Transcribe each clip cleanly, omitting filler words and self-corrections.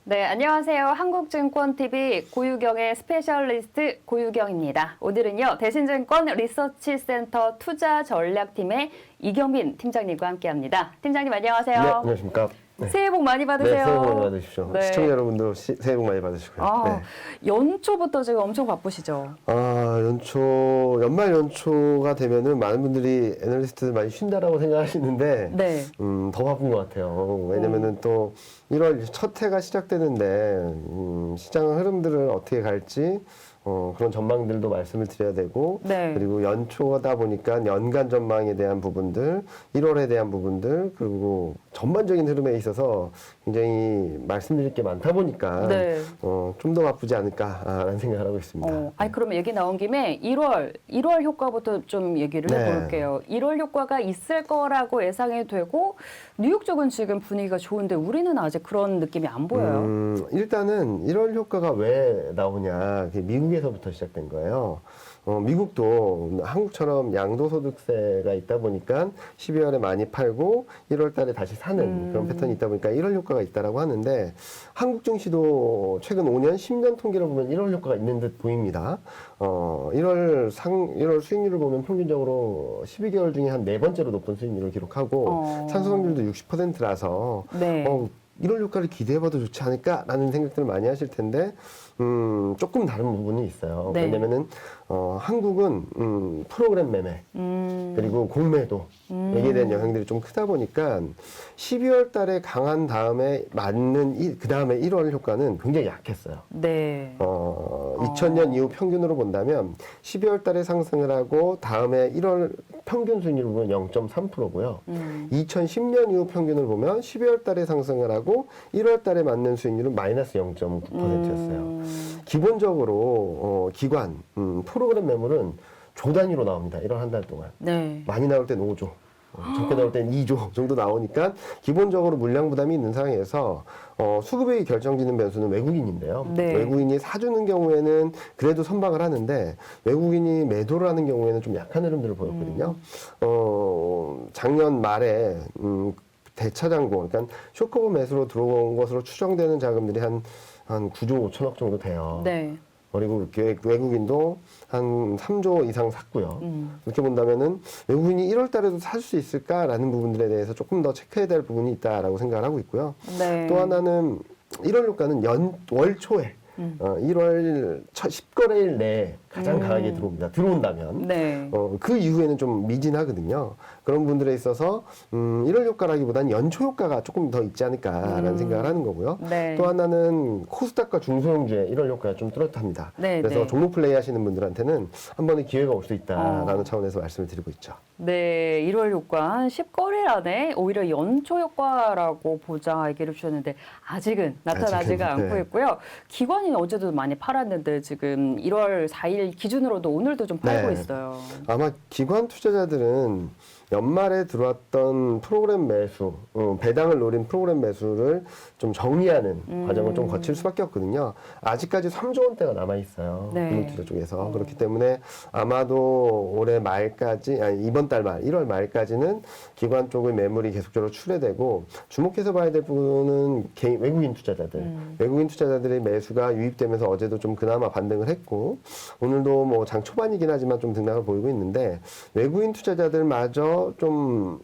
네, 안녕하세요. 한국증권TV 고유경의 스페셜리스트 고유경입니다. 오늘은요, 대신증권 리서치센터 투자전략팀의 이경민 팀장님과 함께합니다. 팀장님 안녕하세요. 네, 안녕하십니까. 네. 새해 복 많이 받으세요. 네, 새해 복 많이 받으십시오. 네. 시청자 여러분도 새해 복 많이 받으시고요. 아, 연초부터 지금 엄청 바쁘시죠? 연말 연초가 되면은 많은 분들이 애널리스트들 많이 쉰다라고 생각하시는데, 네. 더 바쁜 것 같아요. 왜냐면은 또 1월 첫 해가 시작되는데, 시장 흐름들을 어떻게 갈지, 그런 전망들도 말씀을 드려야 되고, 네. 그리고 연초다 보니까 연간 전망에 대한 부분들, 1월에 대한 부분들, 그리고 전반적인 흐름에 있어서 굉장히 말씀드릴 게 많다 보니까, 네. 좀 더 바쁘지 않을까라는 생각을 하고 있습니다. 아니, 그러면 얘기 나온 김에 1월 효과부터 좀 얘기를 네. 해볼게요. 1월 효과가 있을 거라고 예상이 되고, 뉴욕 쪽은 지금 분위기가 좋은데 우리는 아직 그런 느낌이 안 보여요. 일단은 1월 효과가 왜 나오냐, 그게 미국에서부터 시작된 거예요. 미국도 한국처럼 양도소득세가 있다 보니까 12월에 많이 팔고 1월 달에 다시 사는 그런 패턴이 있다 보니까 1월 효과가 있다라고 하는데, 한국 증시도 최근 5년, 10년 통계를 보면 1월 효과가 있는 듯 보입니다. 1월 수익률을 보면 평균적으로 12개월 중에 한 네 번째로 높은 수익률을 기록하고 상승률도 60%라서 네. 1월 효과를 기대해봐도 좋지 않을까라는 생각들을 많이 하실 텐데, 조금 다른 부분이 있어요. 네. 왜냐면은, 한국은, 프로그램 매매, 그리고 공매도, 여기에 대한 영향들이 좀 크다 보니까, 12월 달에 강한 다음에 맞는, 그 다음에 1월 효과는 굉장히 약했어요. 네. 2000년 이후 평균으로 본다면 12월 달에 상승을 하고 다음에 1월 평균 수익률을 보면 0.3%고요. 2010년 이후 평균을 보면 12월 달에 상승을 하고 1월 달에 맞는 수익률은 마이너스 0.9%였어요. 기본적으로 기관 프로그램 매물은 조 단위로 나옵니다. 1월 한 달 동안. 네. 많이 나올 땐 5조. 적게 나올 땐 2조 정도 나오니까 기본적으로 물량 부담이 있는 상황에서 수급이 결정짓는 변수는 외국인인데요. 네. 외국인이 사주는 경우에는 그래도 선박을 하는데, 외국인이 매도를 하는 경우에는 좀 약한 흐름들을 보였거든요. 작년 말에 대차장고, 그러니까 쇼커버 매수로 들어온 것으로 추정되는 자금들이 한 9조 5천억 정도 돼요. 네. 그리고 외국인도 한 3조 이상 샀고요. 이렇게 본다면은 외국인이 1월 달에도 살 수 있을까라는 부분들에 대해서 조금 더 체크해야 될 부분이 있다라고 생각을 하고 있고요. 네. 또 하나는 1월 효과는 월 초에 1월 10거래일 내에 가장 강하게 들어옵니다. 들어온다면. 네. 그 이후에는 좀 미진하거든요. 그런 분들에 있어서 1월 효과라기보다는 연초 효과가 조금 더 있지 않을까라는 생각을 하는 거고요. 네. 또 하나는 코스닥과 중소형주의 1월 효과가 좀 뚜렷합니다. 네, 그래서 네. 종목 플레이 하시는 분들한테는 한 번의 기회가 올 수 있다라는 차원에서 말씀을 드리고 있죠. 네, 1월 효과 한 10거래일 안에 오히려 연초 효과라고 보자 얘기를 주셨는데 아직은 나타나지가 아직은, 않고 네. 있고요. 기관이 어제도 많이 팔았는데 지금 1월 4일 기준으로도 오늘도 좀 팔고 네. 있어요. 아마 기관 투자자들은 연말에 들어왔던 프로그램 매수, 배당을 노린 프로그램 매수를 좀 정리하는 과정을 좀 거칠 수밖에 없거든요. 아직까지 3조 원대가 남아있어요. 네. 금융투자 쪽에서. 그렇기 때문에 아마도 올해 말까지, 아니, 이번 달 말, 1월 말까지는 기관 쪽의 매물이 계속적으로 출회되고, 주목해서 봐야 될 부분은 외국인 투자자들. 외국인 투자자들의 매수가 유입되면서 어제도 좀 그나마 반등을 했고, 오늘도 뭐 장 초반이긴 하지만 좀 등락을 보이고 있는데, 외국인 투자자들마저 좀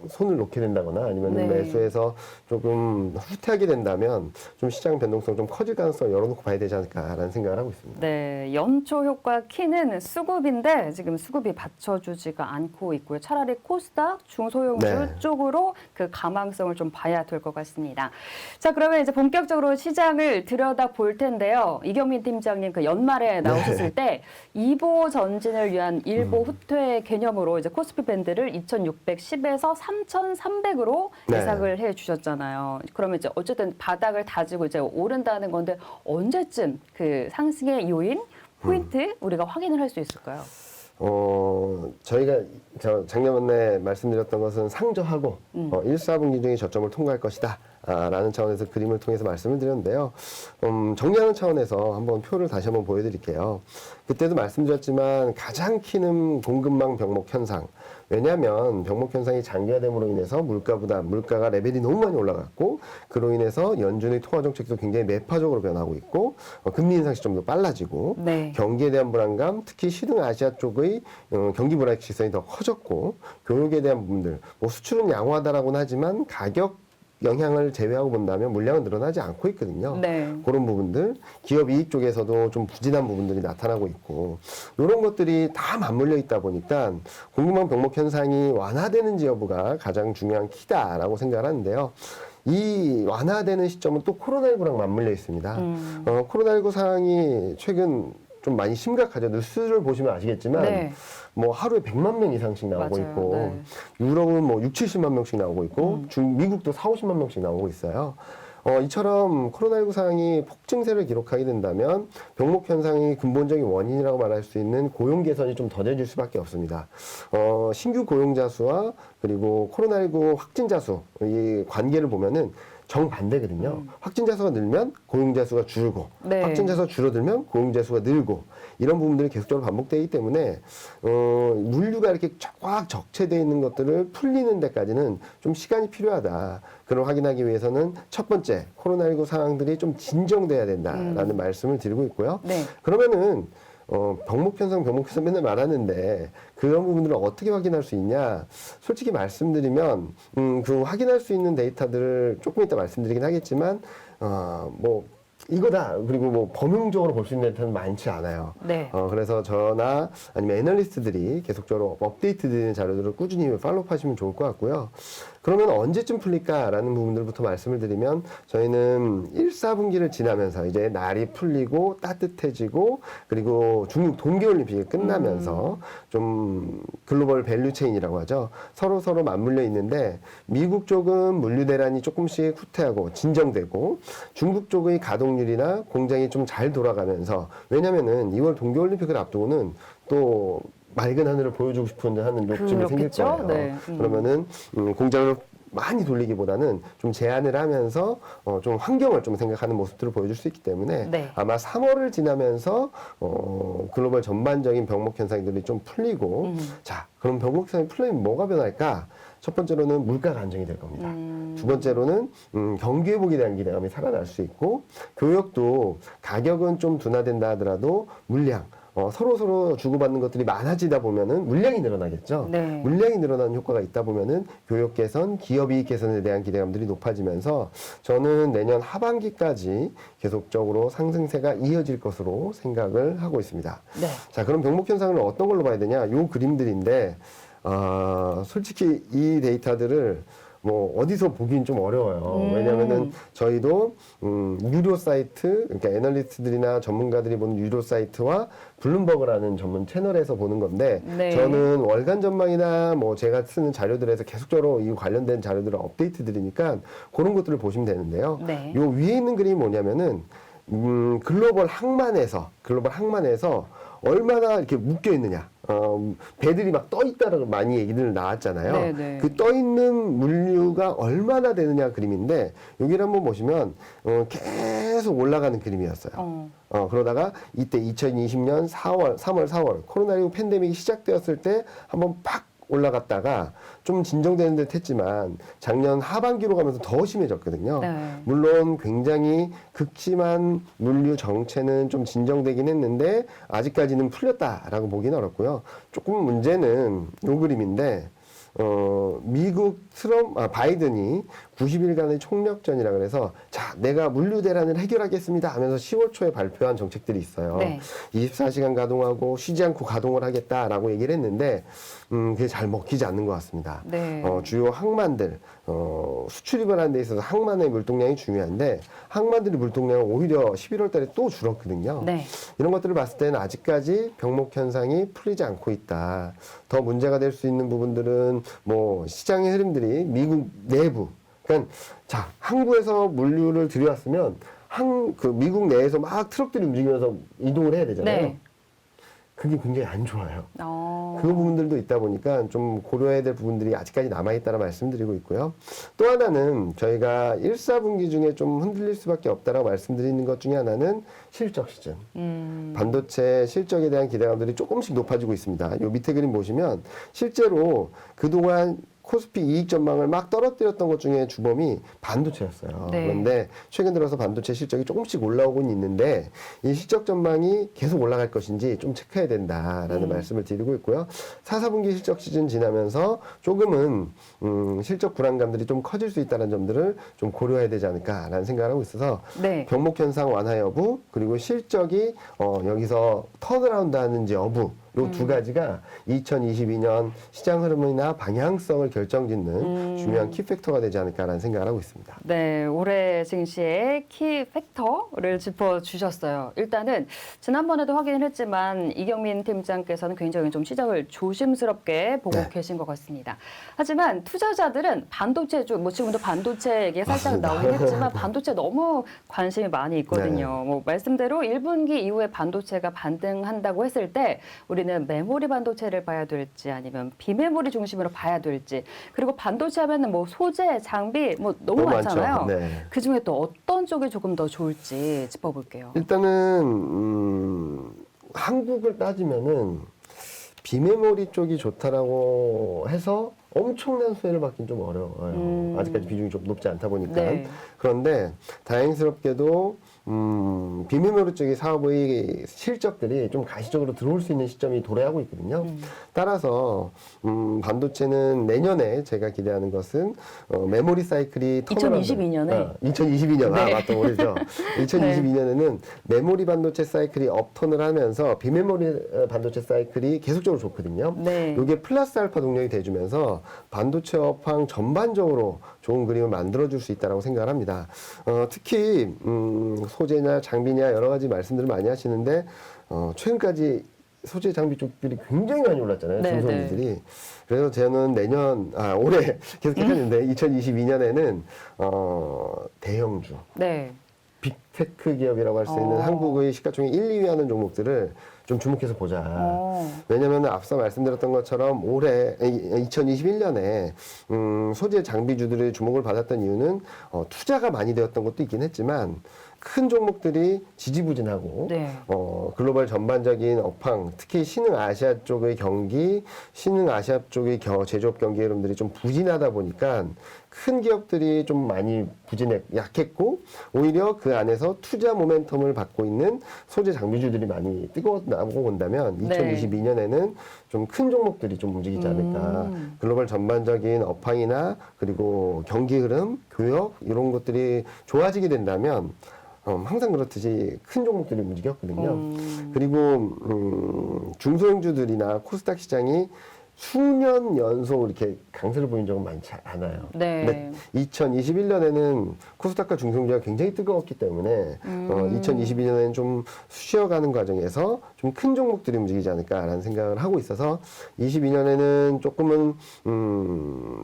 손을 놓게 된다거나 아니면 네. 매수해서 조금 후퇴하게 된다면 좀 시장 변동성 좀 커질 가능성을 열어놓고 봐야 되지 않을까라는 생각을 하고 있습니다. 네, 연초 효과 키는 수급인데 지금 수급이 받쳐주지가 않고 있고요. 차라리 코스닥, 중소형주 네. 쪽으로 그 가망성을 좀 봐야 될 것 같습니다. 자, 그러면 이제 본격적으로 시장을 들여다 볼 텐데요. 이경민 팀장님 그 연말에 나오셨을 때 2보 전진을 위한 1보 후퇴 개념으로 이제 코스피 밴드를 2,610에서 3,300으로 네. 예상을 해 주셨잖아요. 그러면 이제 어쨌든 바닥을 다지고 이제 오른다는 건데 언제쯤 그 상승의 요인, 포인트 우리가 확인을 할 수 있을까요? 저희가 작년에 말씀드렸던 것은 상저하고 1, 4분기 중에 저점을 통과할 것이다. 라는 차원에서 그림을 통해서 말씀을 드렸는데요. 정리하는 차원에서 한번 표를 다시 한번 보여드릴게요. 그때도 말씀드렸지만 가장 키는 공급망 병목 현상, 왜냐하면 병목 현상이 장기화됨으로 인해서 물가 부담, 물가가 레벨이 너무 많이 올라갔고 그로 인해서 연준의 통화 정책도 굉장히 매파적으로 변하고 있고 금리 인상 시점도 빨라지고 네. 경기에 대한 불안감, 특히 시등 아시아 쪽의 경기 불확실성이 더 커졌고 교육에 대한 부분들, 뭐 수출은 양호하다라고는 하지만 가격 영향을 제외하고 본다면 물량은 늘어나지 않고 있거든요. 네. 그런 부분들, 기업 이익 쪽에서도 좀 부진한 부분들이 나타나고 있고 이런 것들이 다 맞물려 있다 보니까 공급망 병목 현상이 완화되는지 여부가 가장 중요한 키다라고 생각을 하는데요. 이 완화되는 시점은 또 코로나19랑 맞물려 있습니다. 코로나19 상황이 최근 좀 많이 심각하죠. 뉴스를 보시면 아시겠지만 네. 뭐 하루에 100만 명 이상씩 나오고 맞아요. 있고 네. 유럽은 뭐 6, 70만 명씩 나오고 있고 미국도 4, 50만 명씩 나오고 있어요. 이처럼 코로나19 상황이 폭증세를 기록하게 된다면 병목 현상이 근본적인 원인이라고 말할 수 있는 고용 개선이 좀 더뎌질 수밖에 없습니다. 신규 고용자 수와 그리고 코로나19 확진자 수 이 관계를 보면은 정반대거든요. 확진자 수가 늘면 고용자 수가 줄고 네. 확진자 수가 줄어들면 고용자 수가 늘고 이런 부분들이 계속적으로 반복되기 때문에 물류가 이렇게 꽉 적체되어 있는 것들을 풀리는 데까지는 좀 시간이 필요하다. 그걸 확인하기 위해서는 첫 번째 코로나19 상황들이 좀 진정돼야 된다라는 말씀을 드리고 있고요. 네. 그러면은 병목 현상 맨날 말하는데 그런 부분들을 어떻게 확인할 수 있냐? 솔직히 말씀드리면 그 확인할 수 있는 데이터들을 조금 이따 말씀드리긴 하겠지만 뭐 이거다. 그리고 뭐 범용적으로 볼 수 있는 데이터는 많지 않아요. 네. 그래서 저나 아니면 애널리스트들이 계속적으로 업데이트 되는 자료들을 꾸준히 팔로우하시면 좋을 것 같고요. 그러면 언제쯤 풀릴까라는 부분들부터 말씀을 드리면 저희는 1, 4분기를 지나면서 이제 날이 풀리고 따뜻해지고 그리고 중국 동계올림픽이 끝나면서 좀 글로벌 밸류체인이라고 하죠. 서로 맞물려 있는데 미국 쪽은 물류 대란이 조금씩 후퇴하고 진정되고 중국 쪽의 가동률이나 공장이 좀 잘 돌아가면서 왜냐면은 2월 동계올림픽을 앞두고는 또 맑은 하늘을 보여주고 싶은 하는 욕심이 생길 그렇겠죠? 거예요. 네. 그러면은 공장을 많이 돌리기보다는 좀 제한을 하면서 좀 환경을 좀 생각하는 모습들을 보여줄 수 있기 때문에 네. 아마 3월을 지나면서 글로벌 전반적인 병목 현상들이 좀 풀리고 자 그럼 병목 현상이 풀리면 뭐가 변할까? 첫 번째로는 물가가 안정이 될 겁니다. 두 번째로는 경기 회복에 대한 기대감이 살아날 수 있고 교역도 가격은 좀 둔화된다 하더라도 물량 서로 주고받는 것들이 많아지다 보면은 물량이 늘어나겠죠. 네. 물량이 늘어나는 효과가 있다 보면은 교역 개선, 기업 이익 개선에 대한 기대감들이 높아지면서 저는 내년 하반기까지 계속적으로 상승세가 이어질 것으로 생각을 하고 있습니다. 네. 자, 그럼 병목 현상을 어떤 걸로 봐야 되냐? 요 그림들인데 솔직히 이 데이터들을 뭐 어디서 보긴 좀 어려워요. 왜냐하면은 저희도 유료 사이트, 그러니까 애널리스트들이나 전문가들이 보는 유료 사이트와 블룸버그라는 전문 채널에서 보는 건데 네. 저는 월간 전망이나 뭐 제가 쓰는 자료들에서 계속적으로 이 관련된 자료들을 업데이트 드리니까 그런 것들을 보시면 되는데요. 네. 요 위에 있는 그림이 뭐냐면은 글로벌 항만에서 얼마나 이렇게 묶여 있느냐. 배들이 막 떠 있다라고 많이 얘기들 나왔잖아요. 네네. 그 떠 있는 물류가 얼마나 되느냐 그림인데 여기를 한번 보시면 계속 올라가는 그림이었어요. 그러다가 이때 2020년 3월, 4월 코로나19 팬데믹이 시작되었을 때 한번 팍 올라갔다가 좀 진정되는 듯 했지만 작년 하반기로 가면서 더 심해졌거든요. 네. 물론 굉장히 극심한 물류 정체는 좀 진정되긴 했는데 아직까지는 풀렸다라고 보기는 어렵고요. 조금 문제는 요 그림인데 미국 바이든이 90일간의 총력전이라 그래서 자, 내가 물류 대란을 해결하겠습니다 하면서 10월 초에 발표한 정책들이 있어요. 네. 24시간 가동하고 쉬지 않고 가동을 하겠다라고 얘기를 했는데 그게 잘 먹히지 않는 것 같습니다. 네. 주요 항만들 수출입을 하는 데 있어서 항만의 물동량이 중요한데 항만들의 물동량은 오히려 11월 달에 또 줄었거든요. 네. 이런 것들을 봤을 때는 아직까지 병목 현상이 풀리지 않고 있다. 더 문제가 될 수 있는 부분들은 뭐 시장의 흐름들이 미국 내부 그러니까 자 항구에서 물류를 들여왔으면 미국 내에서 막 트럭들이 움직이면서 이동을 해야 되잖아요. 네. 그게 굉장히 안 좋아요. 어. 그 부분들도 있다 보니까 좀 고려해야 될 부분들이 아직까지 남아있다는 말씀드리고 있고요. 또 하나는 저희가 1, 4분기 중에 좀 흔들릴 수밖에 없다라고 말씀드리는 것 중에 하나는 실적 시즌. 반도체 실적에 대한 기대감들이 조금씩 높아지고 있습니다. 요 밑에 그림 보시면 실제로 그동안 코스피 이익 전망을 막 떨어뜨렸던 것 중에 주범이 반도체였어요. 네. 그런데 최근 들어서 반도체 실적이 조금씩 올라오곤 있는데 이 실적 전망이 계속 올라갈 것인지 좀 체크해야 된다라는 말씀을 드리고 있고요. 4, 4분기 실적 시즌 지나면서 조금은 실적 불안감들이 좀 커질 수 있다는 점들을 좀 고려해야 되지 않을까라는 생각을 하고 있어서 네. 병목 현상 완화 여부 그리고 실적이 여기서 턴어라운드 하는지 여부 요 두 가지가 2022년 시장 흐름이나 방향성을 결정짓는 중요한 키팩터가 되지 않을까라는 생각을 하고 있습니다. 네, 올해 증시의 키 팩터를 짚어주셨어요. 일단은 지난번에도 확인을 했지만 이경민 팀장께서는 굉장히 좀 시장을 조심스럽게 보고 네. 계신 것 같습니다. 하지만 투자자들은 반도체 쪽, 뭐 지금도 반도체 얘기가 살짝 맞습니다. 나오긴 했지만 반도체 너무 관심이 많이 있거든요. 네. 뭐 말씀대로 1분기 이후에 반도체가 반등한다고 했을 때 우리는 메모리 반도체를 봐야 될지 아니면 비메모리 중심으로 봐야 될지 그리고 반도체 하면은 뭐 소재, 장비 뭐 너무 많잖아요. 많죠. 네. 그 중에 또 어떤 쪽이 조금 더 좋을지 짚어볼게요. 일단은 한국을 따지면은 비메모리 쪽이 좋다라고 해서 엄청난 수혜를 받긴 좀 어려워요. 아직까지 비중이 좀 높지 않다 보니까. 네. 그런데 다행스럽게도 비메모리 쪽의 사업의 실적들이 좀 가시적으로 들어올 수 있는 시점이 도래하고 있거든요. 따라서 반도체는 내년에 제가 기대하는 것은 메모리 사이클이 2022년에? 2022년 네. 맞다 올해죠. 2022년에는 메모리 반도체 사이클이 업턴을 하면서 비메모리 반도체 사이클이 계속적으로 좋거든요. 네. 이게 플러스 알파 동력이 돼주면서 반도체 업황 전반적으로 좋은 그림을 만들어줄 수 있다고 생각을 합니다. 특히 소재냐 장비냐 여러 가지 말씀들을 많이 하시는데 최근까지 소재 장비 쪽들이 굉장히 많이 올랐잖아요. 네, 중소기들이. 그래서 저는 올해 계속 했는데 2022년에는 대형주. 네. 빅테크 기업이라고 할 수 있는 한국의 시가총액 1, 2위 하는 종목들을 좀 주목해서 보자. 왜냐면 앞서 말씀드렸던 것처럼 올해 2021년에 소재 장비주들의 주목을 받았던 이유는 투자가 많이 되었던 것도 있긴 했지만 큰 종목들이 지지부진하고 네. 글로벌 전반적인 업황, 특히 신흥 아시아 쪽의 경기, 신흥 아시아 쪽의 제조업 경기 흐름들이 좀 부진하다 보니까 큰 기업들이 좀 많이 약했고 오히려 그 안에서 투자 모멘텀을 받고 있는 소재 장비주들이 많이 뜨거워 나오고 본다면 네. 2022년에는 좀 큰 종목들이 좀 움직이지 않을까. 글로벌 전반적인 업황이나 그리고 경기 흐름, 교역 이런 것들이 좋아지게 된다면 항상 그렇듯이 큰 종목들이 움직였거든요. 그리고 중소형주들이나 코스닥 시장이 수년 연속 이렇게 강세를 보인 적은 많지 않아요. 네. 근데 2021년에는 코스닥과 중소형주가 굉장히 뜨거웠기 때문에 2022년에는 좀 쉬어가는 과정에서 좀 큰 종목들이 움직이지 않을까라는 생각을 하고 있어서 22년에는 조금은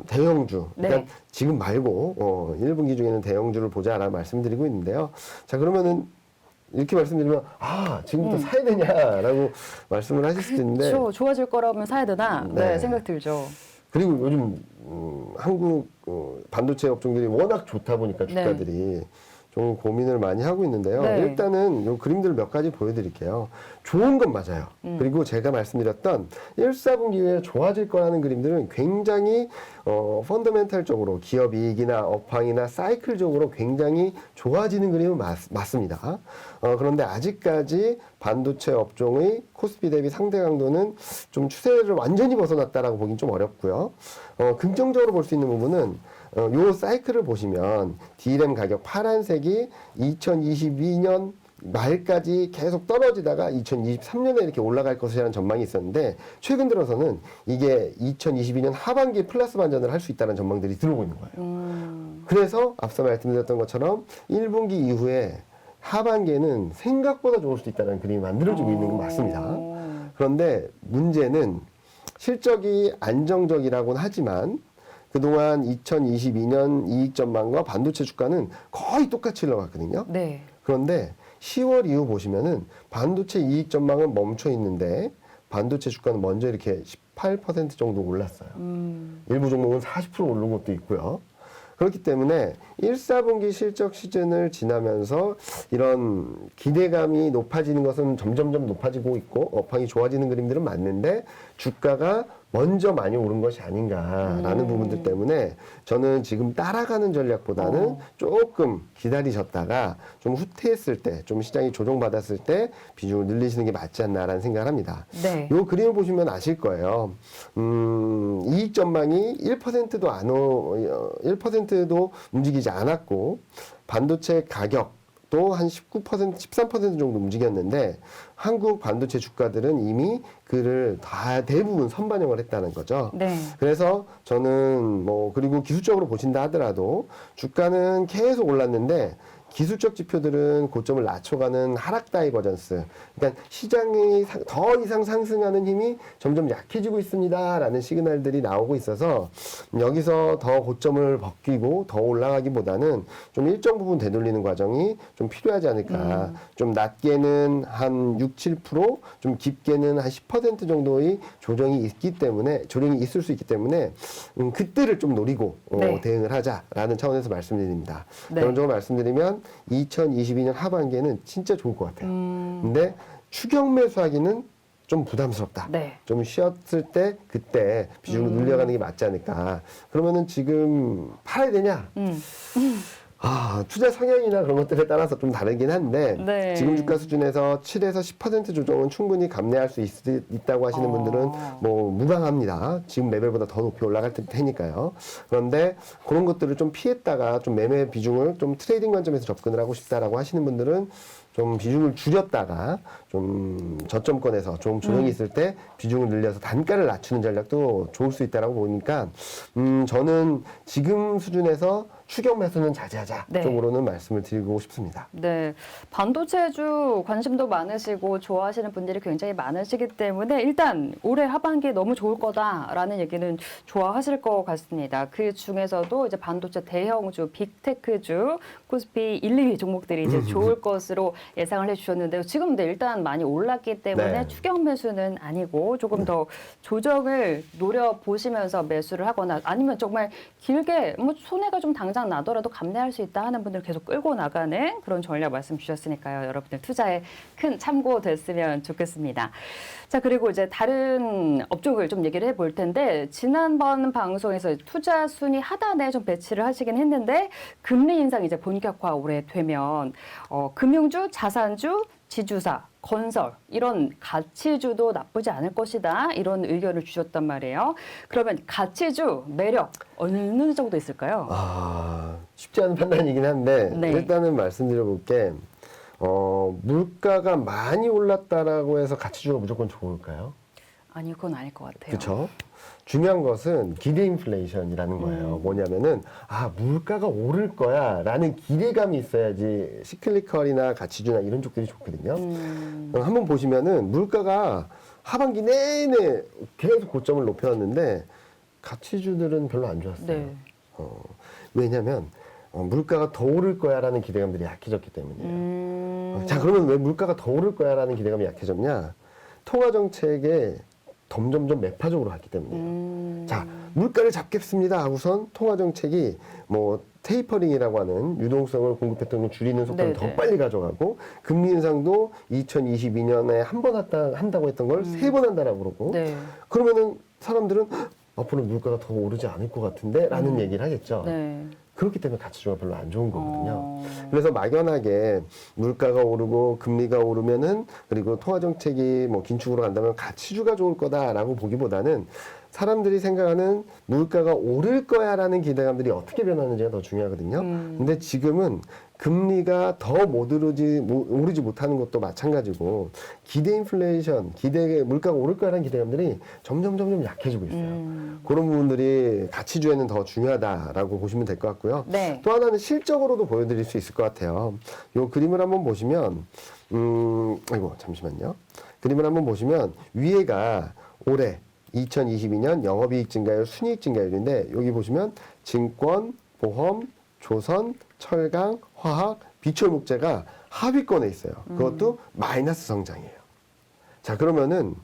대형주, 네. 그러니까 지금 말고 1분기 중에는 대형주를 보자라고 말씀드리고 있는데요. 자 그러면은 이렇게 말씀드리면 지금부터 사야 되냐라고 말씀을 하실 수도 있는데 좋아질 거라면 사야 되나? 네, 생각 들죠. 그리고 요즘 한국 반도체 업종들이 워낙 좋다 보니까 주가들이 좀 고민을 많이 하고 있는데요. 네. 일단은 요 그림들 몇 가지 보여드릴게요. 좋은 건 맞아요. 그리고 제가 말씀드렸던 1, 4분기 후에 좋아질 거라는 그림들은 굉장히 펀더멘탈적으로 기업 이익이나 업황이나 사이클적으로 굉장히 좋아지는 그림은 맞습니다. 그런데 아직까지 반도체 업종의 코스피 대비 상대 강도는 좀 추세를 완전히 벗어났다라고 보긴 좀 어렵고요. 긍정적으로 볼 수 있는 부분은 요 사이클을 보시면 D램 가격 파란색이 2022년 말까지 계속 떨어지다가 2023년에 이렇게 올라갈 것이라는 전망이 있었는데 최근 들어서는 이게 2022년 하반기에 플러스 반전을 할 수 있다는 전망들이 들어오고 있는 거예요. 그래서 앞서 말씀드렸던 것처럼 1분기 이후에 하반기에는 생각보다 좋을 수도 있다는 그림이 만들어지고 있는 건 맞습니다. 그런데 문제는 실적이 안정적이라고는 하지만 그동안 2022년 이익 전망과 반도체 주가는 거의 똑같이 흘러갔거든요. 네. 그런데 10월 이후 보시면은 반도체 이익 전망은 멈춰 있는데 반도체 주가는 먼저 이렇게 18% 정도 올랐어요. 일부 종목은 40% 오른 것도 있고요. 그렇기 때문에 1, 4분기 실적 시즌을 지나면서 이런 기대감이 높아지는 것은 점점점 높아지고 있고 업황이 좋아지는 그림들은 맞는데 주가가 먼저 많이 오른 것이 아닌가라는 부분들 때문에 저는 지금 따라가는 전략보다는 조금 기다리셨다가 좀 후퇴했을 때, 좀 시장이 조정받았을 때 비중을 늘리시는 게 맞지 않나라는 생각을 합니다. 네. 이 그림을 보시면 아실 거예요. 이익 전망이 1%도 1%도 움직이지 않았고 반도체 가격 또 한 19%, 13% 정도 움직였는데 한국 반도체 주가들은 이미 그를 다 대부분 선반영을 했다는 거죠. 네. 그래서 저는 그리고 기술적으로 보신다 하더라도 주가는 계속 올랐는데 기술적 지표들은 고점을 낮춰가는 하락 다이버전스. 그러니까 시장이 더 이상 상승하는 힘이 점점 약해지고 있습니다라는 시그널들이 나오고 있어서 여기서 더 고점을 벗기고 더 올라가기보다는 좀 일정 부분 되돌리는 과정이 좀 필요하지 않을까. 좀 낮게는 한 6, 7%, 좀 깊게는 한 10% 정도의 조정이 있을 수 있기 때문에 그때를 좀 노리고 네. 대응을 하자라는 차원에서 말씀드립니다. 네. 결론적으로 말씀드리면 2022년 하반기에는 진짜 좋을 것 같아요. 근데 추격 매수하기는 좀 부담스럽다. 네. 좀 쉬었을 때 그때 비중을 늘려가는 게 맞지 않을까. 그러면은 지금 팔아야 되냐? 투자 성향이나 그런 것들에 따라서 좀 다르긴 한데 네. 지금 주가 수준에서 7에서 10% 조정은 충분히 감내할 수 있다고 하시는 분들은 무방합니다. 지금 레벨보다 더 높이 올라갈 테니까요. 그런데 그런 것들을 좀 피했다가 좀 매매 비중을 좀 트레이딩 관점에서 접근을 하고 싶다라고 하시는 분들은 좀 비중을 줄였다가 좀 저점권에서 좀 조정이 있을 때 비중을 늘려서 단가를 낮추는 전략도 좋을 수 있다라고 보니까 저는 지금 수준에서 추격 매수는 자제하자 네. 쪽으로는 말씀을 드리고 싶습니다. 네, 반도체주 관심도 많으시고 좋아하시는 분들이 굉장히 많으시기 때문에 일단 올해 하반기에 너무 좋을 거다라는 얘기는 좋아하실 것 같습니다. 그 중에서도 이제 반도체 대형주, 빅테크주, 코스피 1, 2위 종목들이 이제 좋을 것으로 예상을 해주셨는데요. 지금 근데 일단 많이 올랐기 때문에 네. 추격 매수는 아니고 조금 더 조정을 노려보시면서 매수를 하거나 아니면 정말 길게 손해가 좀 당장 나더라도 감내할 수 있다 하는 분들 계속 끌고 나가는 그런 전략 말씀 주셨으니까요. 여러분들 투자에 큰 참고 됐으면 좋겠습니다. 자, 그리고 이제 다른 업종을 좀 얘기를 해볼 텐데 지난번 방송에서 투자 순위 하단에 좀 배치를 하시긴 했는데 금리 인상 이제 본격화 올해 되면 금융주, 자산주, 지주사, 건설 이런 가치주도 나쁘지 않을 것이다 이런 의견을 주셨단 말이에요. 그러면 가치주 매력 어느 정도 있을까요? 쉽지 않은 판단이긴 한데 네. 일단은 말씀드려 볼게 물가가 많이 올랐다라고 해서 가치주가 무조건 좋을까요? 아니 그건 아닐 것 같아요. 그렇죠. 중요한 것은 기대 인플레이션이라는 거예요. 뭐냐면은 물가가 오를 거야라는 기대감이 있어야지 시클리컬이나 가치주나 이런 쪽들이 좋거든요. 한번 보시면은 물가가 하반기 내내 계속 고점을 높여왔는데 가치주들은 별로 안 좋았어요. 네. 왜냐하면 물가가 더 오를 거야라는 기대감들이 약해졌기 때문이에요. 자, 그러면 왜 물가가 더 오를 거야라는 기대감이 약해졌냐? 통화 정책에 점점점 매파적으로 갔기 때문이에요. 자, 물가를 잡겠습니다 하고선 통화 정책이 테이퍼링이라고 하는 유동성을 공급했던 걸 줄이는 속도를 네네. 더 빨리 가져가고 금리 인상도 2022년에 한 번 한다고 했던 걸 세 번 한다라고 그러고 네. 그러면은 사람들은 앞으로 물가가 더 오르지 않을 것 같은데 라는 얘기를 하겠죠. 네. 그렇기 때문에 가치주가 별로 안 좋은 거거든요. 그래서 막연하게 물가가 오르고 금리가 오르면은 그리고 통화 정책이 긴축으로 간다면 가치주가 좋을 거다라고 보기보다는 사람들이 생각하는 물가가 오를 거야라는 기대감들이 어떻게 변하는지가 더 중요하거든요. 근데 지금은 금리가 더 오르지 못하는 것도 마찬가지고 기대 인플레이션, 물가가 오를 거라는 기대감들이 점점 약해지고 있어요. 그런 부분들이 가치주에는 더 중요하다라고 보시면 될 것 같고요. 네. 또 하나는 실적으로도 보여드릴 수 있을 것 같아요. 이 그림을 한번 보시면, 잠시만요. 그림을 한번 보시면 위에가 올해 2022년 영업이익 증가율, 순이익 증가율인데 여기 보시면 증권, 보험, 조선, 철강, 화학, 비철목재가 하위권에 있어요. 그것도 마이너스 성장이에요. 자, 그러면은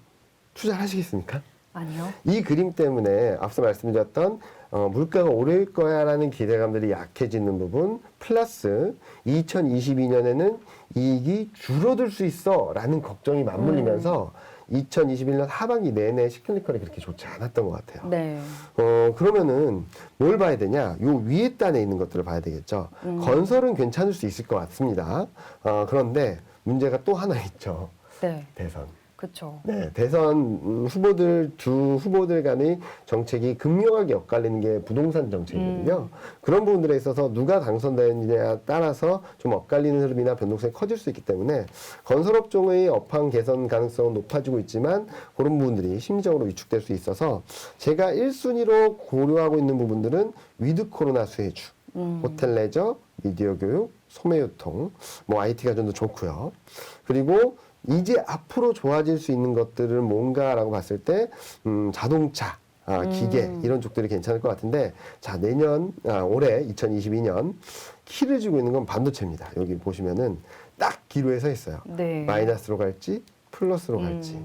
투자를 하시겠습니까? 아니요. 이 그림 때문에 앞서 말씀드렸던 물가가 오를 거야라는 기대감들이 약해지는 부분 플러스 2022년에는 이익이 줄어들 수 있어라는 걱정이 맞물리면서 2021년 하반기 내내 시클리컬이 그렇게 좋지 않았던 것 같아요. 네. 그러면은 뭘 봐야 되냐? 요 위에 단에 있는 것들을 봐야 되겠죠. 건설은 괜찮을 수 있을 것 같습니다. 그런데 문제가 또 하나 있죠. 네. 대선. 그렇죠. 네, 대선 후보들 두 후보들 간의 정책이 극명하게 엇갈리는 게 부동산 정책이거든요. 그런 부분들에 있어서 누가 당선되느냐에 따라서 좀 엇갈리는 흐름이나 변동성이 커질 수 있기 때문에 건설업종의 업황 개선 가능성은 높아지고 있지만 그런 부분들이 심리적으로 위축될 수 있어서 제가 1순위로 고려하고 있는 부분들은 위드 코로나 수혜주, 호텔 레저, 미디어 교육, 소매유통, 뭐 IT 가전도 좋고요. 그리고 이제 앞으로 좋아질 수 있는 것들은 뭔가라고 봤을 때 자동차, 기계 이런 쪽들이 괜찮을 것 같은데 자 올해 2022년 키를 쥐고 있는 건 반도체입니다. 여기 보시면은 딱 기로에 서 있어요. 네. 마이너스로 갈지 플러스로 갈지.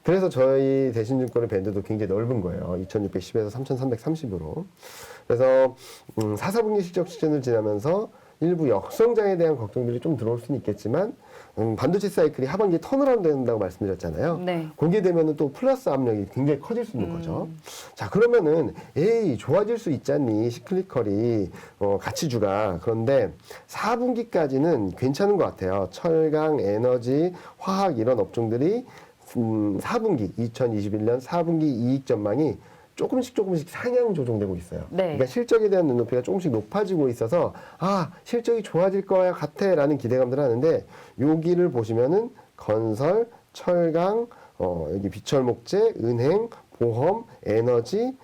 그래서 저희 대신증권의 밴드도 굉장히 넓은 거예요. 2610에서 3330으로. 그래서 4, 4분기 실적 시즌을 지나면서 일부 역성장에 대한 걱정들이 좀 들어올 수는 있겠지만 반도체 사이클이 하반기에 턴어라운드 된다고 말씀드렸잖아요. 네. 거기에 되면은 또 플러스 압력이 굉장히 커질 수 있는 거죠. 자, 그러면은 에이 좋아질 수 있잖니 시클리컬이 가치주가. 그런데 4분기까지는 괜찮은 것 같아요. 철강, 에너지, 화학 이런 업종들이 4분기 2021년 4분기 이익 전망이 조금씩 상향 조정되고 있어요. 네. 그러니까 실적에 대한 눈높이가 조금씩 높아지고 있어서 실적이 좋아질 거야 같아라는 기대감들을 하는데 여기를 보시면은 건설, 철강, 여기 비철목재, 은행, 보험, 에너지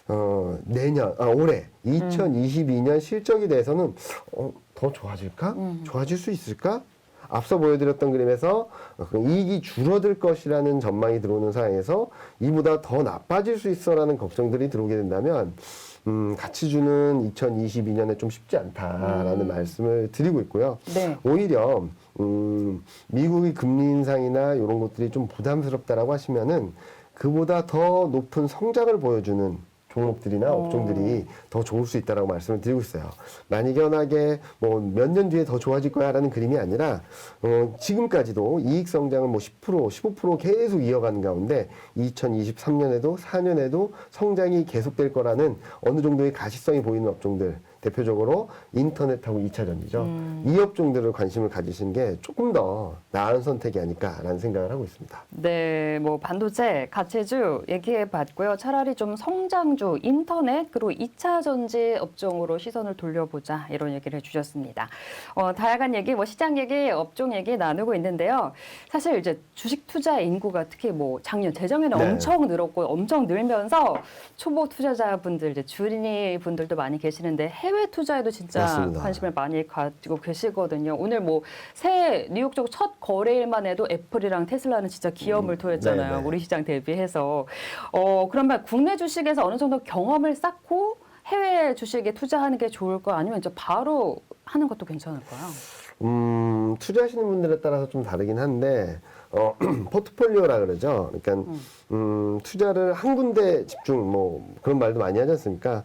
올해 2022년 실적에 대해서는 더 좋아질까? 좋아질 수 있을까? 앞서 보여드렸던 그림에서 이익이 줄어들 것이라는 전망이 들어오는 상황에서 이보다 더 나빠질 수 있어라는 걱정들이 들어오게 된다면 가치주는 2022년에 좀 쉽지 않다라는 말씀을 드리고 있고요. 네. 오히려 미국의 금리 인상이나 이런 것들이 좀 부담스럽다라고 하시면은 그보다 더 높은 성장을 보여주는 종목들이나 업종들이 더 좋을 수 있다라고 말씀을 드리고 있어요. 만이견하게 뭐 몇 년 뒤에 더 좋아질 거야라는 그림이 아니라 지금까지도 이익 성장을 뭐 10%, 15% 계속 이어가는 가운데 2023년에도 4년에도 성장이 계속될 거라는 어느 정도의 가시성이 보이는 업종들 대표적으로 인터넷하고 2차 전지죠. 이 업종들을 관심을 가지시는 게 조금 더 나은 선택이 아닐까라는 생각을 하고 있습니다. 네, 뭐 반도체, 가치주 얘기해 봤고요. 차라리 좀 성장주, 인터넷 그리고 2차 전지 업종으로 시선을 돌려보자 이런 얘기를 해주셨습니다. 다양한 얘기, 뭐 시장 얘기, 업종 얘기 나누고 있는데요. 사실 이제 주식 투자 인구가 특히 뭐 작년 재작년에 네. 엄청 늘었고 엄청 늘면서 초보 투자자분들 이제 주린이 분들도 많이 계시는데 해외 투자에도 진짜 맞습니다. 관심을 많이 가지고 계시거든요. 오늘 뭐 새 뉴욕 쪽 첫 거래일만 해도 애플이랑 테슬라는 진짜 기염을 토했잖아요. 네네. 우리 시장 대비해서. 그러면 국내 주식에서 어느 정도 경험을 쌓고 해외 주식에 투자하는 게 좋을까? 아니면 이제 바로 하는 것도 괜찮을까요? 투자하시는 분들에 따라서 좀 다르긴 한데, 포트폴리오라 그러죠. 그러니까, 투자를 한 군데 집중, 뭐, 그런 말도 많이 하지 않습니까?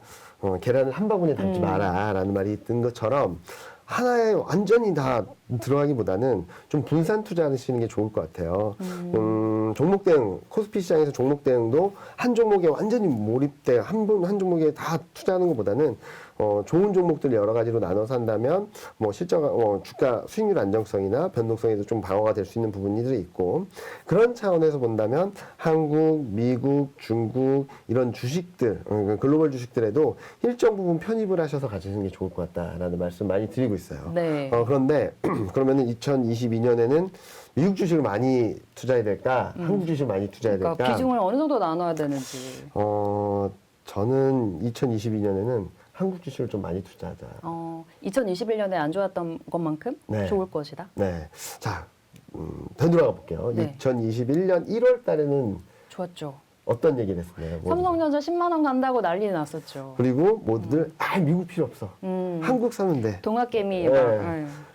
계란을 한 바구니에 담지 마라, 라는 말이 있던 것처럼, 하나에 완전히 다 들어가기보다는 좀 분산 투자하시는 게 좋을 것 같아요. 종목 대응, 코스피 시장에서 종목 대응도 한 종목에 완전히 몰입돼 한 종목에 다 투자하는 것보다는 좋은 종목들 여러 가지로 나눠서 한다면 뭐 주가 수익률 안정성이나 변동성에도 좀 방어가 될 수 있는 부분들이 있고 그런 차원에서 본다면 한국, 미국, 중국 이런 주식들 글로벌 주식들에도 일정 부분 편입을 하셔서 가지는 게 좋을 것 같다라는 말씀 많이 드리고 있어요. 네. 그런데 그러면은 2022년에는 미국 주식을 많이 투자해야 될까? 한국 주식을 많이 투자해야 될까? 그러니까 비중을 어느 정도 나눠야 되는지. 저는 2022년에는 한국 주식을 좀 많이 투자하자. 2021년에 안 좋았던 것만큼 네. 좋을 것이다. 네. 자, 되돌아가 볼게요. 네. 2021년 1월 달에는 좋았죠. 어떤 얘기를 했었나요? 모두들? 삼성전자 10만 원 간다고 난리 났었죠. 그리고 모두들 미국 필요 없어. 한국 사면 돼. 동학개미 네. 막.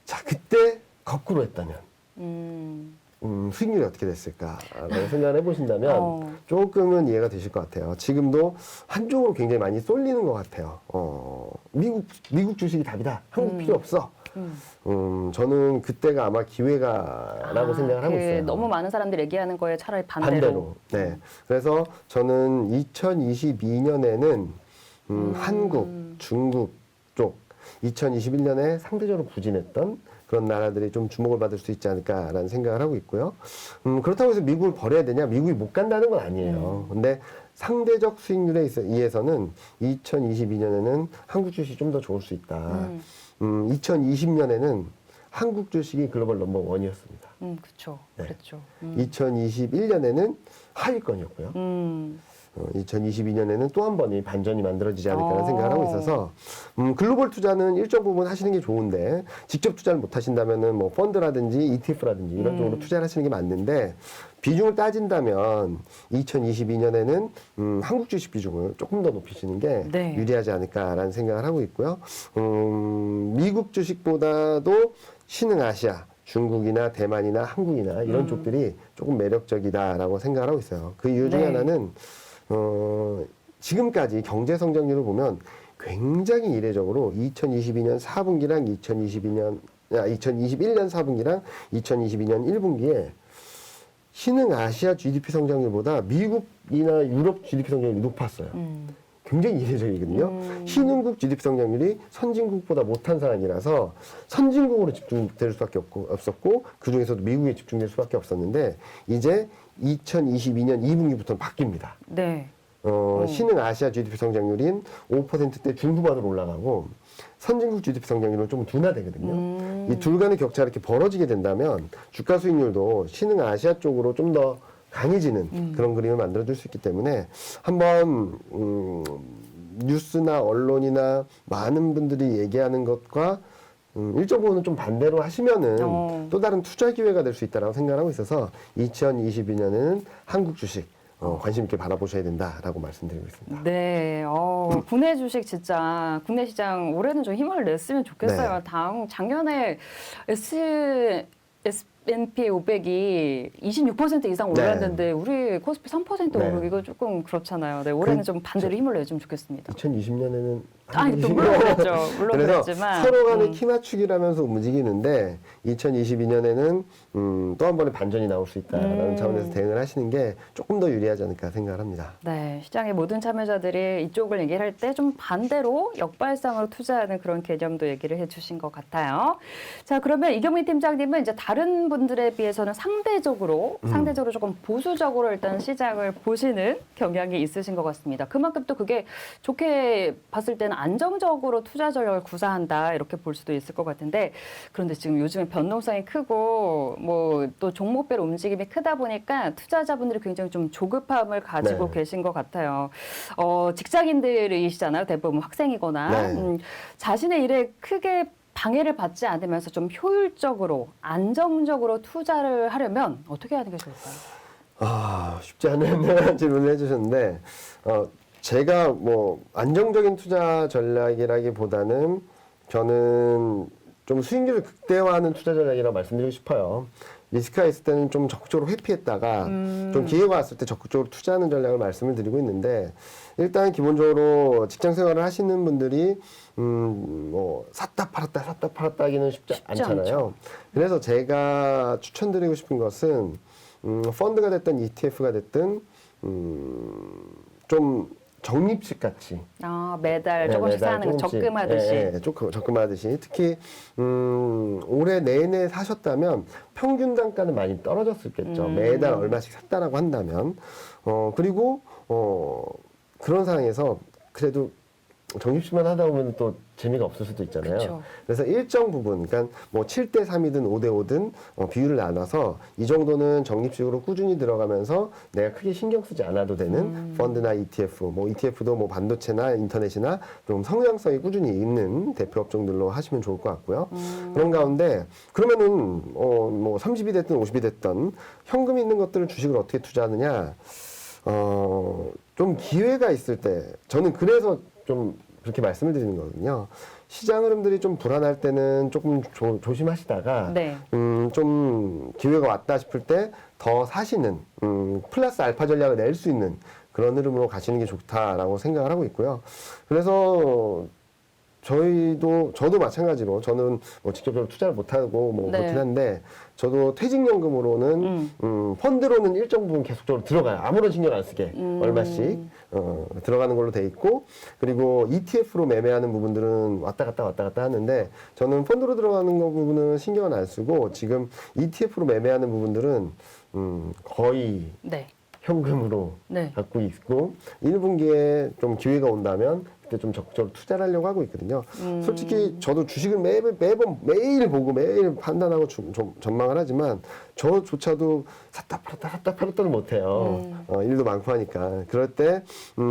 자, 그때 거꾸로 했다면 수익률이 어떻게 됐을까라는 생각을 해보신다면 조금은 이해가 되실 것 같아요. 지금도 한쪽으로 굉장히 많이 쏠리는 것 같아요. 미국 주식이 답이다. 한국 필요 없어. 저는 그때가 아마 기회가라고 생각을 하고 있어요. 너무 많은 사람들이 얘기하는 거에 차라리 반대로. 네. 그래서 저는 2022년에는 한국, 중국 쪽 2021년에 상대적으로 부진했던 그런 나라들이 좀 주목을 받을 수 있지 않을까라는 생각을 하고 있고요. 그렇다고 해서 미국을 버려야 되냐? 미국이 못 간다는 건 아니에요. 근데 상대적 수익률에 의해서는 2022년에는 한국 주식이 좀 더 좋을 수 있다. 2020년에는 한국 주식이 글로벌 넘버 원이었습니다. 그렇죠. 네. 그렇죠. 2021년에는 하위권이었고요. 2022년에는 또 한 번이 반전이 만들어지지 않을까라는 생각을 하고 있어서 글로벌 투자는 일정 부분 하시는 게 좋은데 직접 투자를 못 하신다면은 뭐 펀드라든지 ETF라든지 이런 쪽으로 투자를 하시는 게 맞는데 비중을 따진다면 2022년에는 한국 주식 비중을 조금 더 높이시는 게 네. 유리하지 않을까라는 생각을 하고 있고요. 미국 주식보다도 신흥아시아 중국이나 대만이나 한국이나 이런 쪽들이 조금 매력적이다라고 생각을 하고 있어요. 그 이유 중에 네. 하나는 지금까지 경제 성장률을 보면 굉장히 이례적으로 2022년 4분기랑 2021년 4분기랑 2022년 1분기에 신흥아시아 GDP 성장률보다 미국이나 유럽 GDP 성장률이 높았어요. 굉장히 이례적이거든요. 신흥국 GDP 성장률이 선진국보다 못한 상황이라서 선진국으로 집중될 수밖에 없었고 그중에서도 미국에 집중될 수밖에 없었는데 이제 2022년 2분기부터는 바뀝니다. 네. 신흥아시아 GDP 성장률인 5%대 중후반으로 올라가고 선진국 GDP 성장률은 좀 둔화되거든요. 이 둘 간의 격차가 이렇게 벌어지게 된다면 주가 수익률도 신흥아시아 쪽으로 좀 더 강해지는 그런 그림을 만들어줄 수 있기 때문에 한번 뉴스나 언론이나 많은 분들이 얘기하는 것과 일정 부분은 좀 반대로 하시면은 또 다른 투자 기회가 될 수 있다고 생각하고 있어서 2022년에는 한국 주식 관심 있게 바라보셔야 된다라고 말씀드리고 있습니다. 네, 국내 주식 진짜 국내 시장 올해는 좀 힘을 냈으면 좋겠어요. 네. 작년에 S&P 500이 26% 이상 올랐는데 우리 코스피 3% 네. 오르고 이거 조금 그렇잖아요. 네, 올해는 좀 반대로 힘을 내주면 좋겠습니다. 2020년에는 아니, 또 물론 그랬죠. 물론 그래서 그랬지만 서로 간에 키 맞추기라면서 움직이는데 2022년에는 또 한 번의 반전이 나올 수 있다라는 차원에서 대응을 하시는 게 조금 더 유리하지 않을까 생각을 합니다. 네, 시장의 모든 참여자들이 이쪽을 얘기를 할 때 좀 반대로 역발상으로 투자하는 그런 개념도 얘기를 해주신 것 같아요. 자, 그러면 이경민 팀장님은 이제 다른 분들에 비해서는 상대적으로 조금 보수적으로 일단 시장을 보시는 경향이 있으신 것 같습니다. 그만큼 또 그게 좋게 봤을 때는 안정적으로 투자 전략을 구사한다 이렇게 볼 수도 있을 것 같은데 그런데 지금 요즘에 변동성이 크고 뭐 또 종목별 움직임이 크다 보니까 투자자분들이 굉장히 좀 조급함을 가지고 네. 계신 것 같아요. 직장인들이시잖아요. 대부분 학생이거나 네. 자신의 일에 크게 방해를 받지 않으면서 좀 효율적으로 안정적으로 투자를 하려면 어떻게 하는 게 좋을까요? 쉽지 않은 질문을 해주셨는데 제가 뭐 안정적인 투자 전략이라기보다는 저는 좀 수익률을 극대화하는 투자 전략이라고 말씀드리고 싶어요. 리스크가 있을 때는 좀 적극적으로 회피했다가 좀 기회가 왔을 때 적극적으로 투자하는 전략을 말씀을 드리고 있는데 일단 기본적으로 직장 생활을 하시는 분들이 뭐 샀다 팔았다 하기는 쉽지 않잖아요. 않죠. 그래서 제가 추천드리고 싶은 것은 펀드가 됐든 ETF가 됐든 좀 적립식 같이 매달 조금씩 매달 사는 거 조금씩, 적금하듯이. 조금 적금하듯이 특히 올해 내내 사셨다면 평균 단가는 많이 떨어졌을겠죠. 매달 얼마씩 샀다라고 한다면 그리고 그런 상황에서 그래도 적립식만 하다 보면 또 재미가 없을 수도 있잖아요. 그쵸. 그래서 일정 부분, 그러니까 뭐 7대 3이든 5대 5든 비율을 나눠서 이 정도는 적립식으로 꾸준히 들어가면서 내가 크게 신경 쓰지 않아도 되는 펀드나 ETF, 뭐 ETF도 뭐 반도체나 인터넷이나 좀 성장성이 꾸준히 있는 대표 업종들로 하시면 좋을 것 같고요. 그런 가운데 그러면은 뭐 30이 됐든 50이 됐든 현금이 있는 것들을 주식을 어떻게 투자하느냐? 좀 기회가 있을 때 저는 그래서 좀 그렇게 말씀을 드리는 거거든요. 시장 흐름들이 좀 불안할 때는 조금 조심하시다가 네. 좀 기회가 왔다 싶을 때 더 사시는 플러스 알파 전략을 낼 수 있는 그런 흐름으로 가시는 게 좋다라고 생각을 하고 있고요. 그래서 저도 마찬가지로 저는 뭐 직접적으로 투자를 못하고 뭐 네. 그렇긴 한데 저도 퇴직연금으로는 펀드로는 일정 부분 계속적으로 들어가요. 아무런 신경 안 쓰게 얼마씩 들어가는 걸로 돼 있고 그리고 ETF로 매매하는 부분들은 왔다 갔다 하는데 저는 펀드로 들어가는 거 부분은 신경을 안 쓰고 지금 ETF로 매매하는 부분들은 거의 네. 현금으로 네. 갖고 있고 1분기에 좀 기회가 온다면 그때 좀 적극적으로 투자를 하려고 하고 있거든요. 솔직히 저도 주식을 매일 보고 매일 판단하고 좀 전망을 하지만 저조차도 샀다 팔았다를 못해요. 일도 많고 하니까. 그럴 때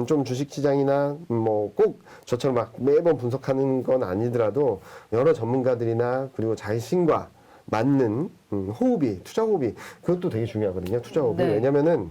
좀 주식시장이나 뭐 꼭 저처럼 막 매번 분석하는 건 아니더라도 여러 전문가들이나 그리고 자신과 맞는 호흡이, 투자 호흡이 그것도 되게 중요하거든요. 투자 호흡이. 네. 왜냐면은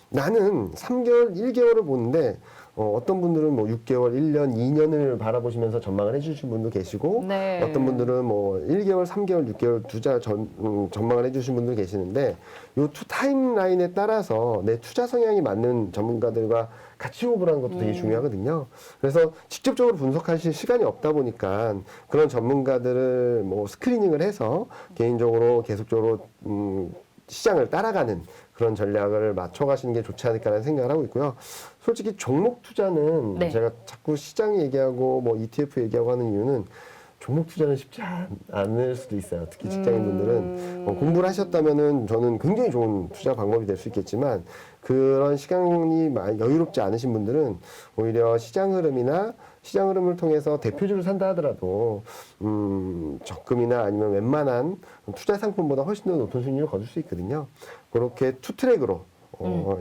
나는 3개월, 1개월을 보는데 어떤 분들은 뭐 6개월, 1년, 2년을 바라보시면서 전망을 해주신 분도 계시고 네. 어떤 분들은 뭐 1개월, 3개월, 6개월 투자 전망을 해주신 분도 계시는데 요 타임라인에 따라서 내 투자 성향이 맞는 전문가들과 같이 호흡을 하는 것도 되게 중요하거든요. 그래서 직접적으로 분석하실 시간이 없다 보니까 그런 전문가들을 뭐 스크리닝을 해서 개인적으로 계속적으로 시장을 따라가는 그런 전략을 맞춰가시는 게 좋지 않을까라는 생각을 하고 있고요. 솔직히 종목 투자는 네. 제가 자꾸 시장 얘기하고 뭐 ETF 얘기하고 하는 이유는 종목 투자는 쉽지 않을 수도 있어요. 특히 직장인분들은 공부를 하셨다면은 저는 굉장히 좋은 투자 방법이 될 수 있겠지만 그런 시간이 여유롭지 않으신 분들은 오히려 시장 흐름을 통해서 대표주를 산다 하더라도 적금이나 아니면 웬만한 투자 상품보다 훨씬 더 높은 수익률을 거둘 수 있거든요. 그렇게 투 트랙으로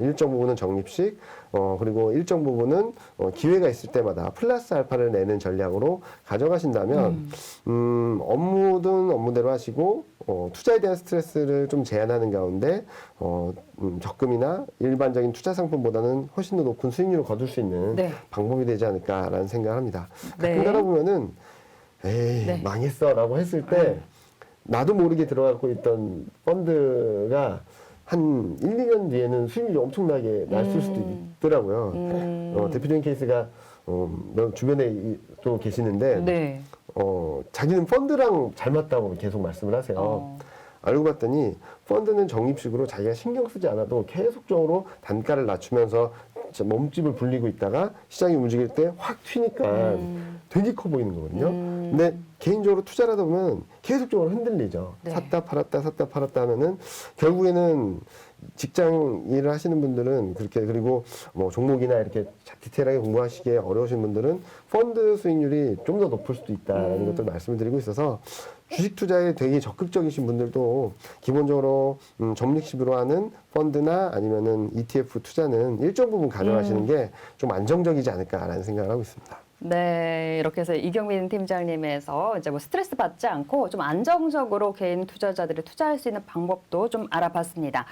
일정 부분은 적립식, 그리고 일정 부분은 기회가 있을 때마다 플러스 알파를 내는 전략으로 가져가신다면, 업무든 업무대로 하시고, 투자에 대한 스트레스를 좀 제한하는 가운데, 적금이나 일반적인 투자 상품보다는 훨씬 더 높은 수익률을 거둘 수 있는 네. 방법이 되지 않을까라는 생각을 합니다. 네. 가끔 가다 보면은, 에이, 네. 망했어 라고 했을 때, 나도 모르게 들어가고 있던 펀드가 한 1, 2년 뒤에는 수익률이 엄청나게 났을 수도 있더라고요. 대표적인 케이스가 주변에 또 계시는데 네. 자기는 펀드랑 잘 맞다고 계속 말씀을 하세요. 알고 봤더니 펀드는 적립식으로 자기가 신경 쓰지 않아도 계속적으로 단가를 낮추면서 몸집을 불리고 있다가 시장이 움직일 때 확 튀니까 되게 커 보이는 거거든요. 근데 개인적으로 투자를 하다 보면 계속적으로 흔들리죠. 네. 샀다 팔았다 하면은 결국에는 직장 일을 하시는 분들은 그렇게 그리고 뭐 종목이나 이렇게 디테일하게 공부하시기에 어려우신 분들은 펀드 수익률이 좀 더 높을 수도 있다는 것들 말씀을 드리고 있어서 주식 투자에 되게 적극적이신 분들도 기본적으로 적립식으로 하는 펀드나 아니면은 ETF 투자는 일정 부분 가져가시는 게 좀 안정적이지 않을까라는 생각을 하고 있습니다. 네, 이렇게 해서 이경민 팀장님에서 이제 뭐 스트레스 받지 않고 좀 안정적으로 개인 투자자들이 투자할 수 있는 방법도 좀 알아봤습니다.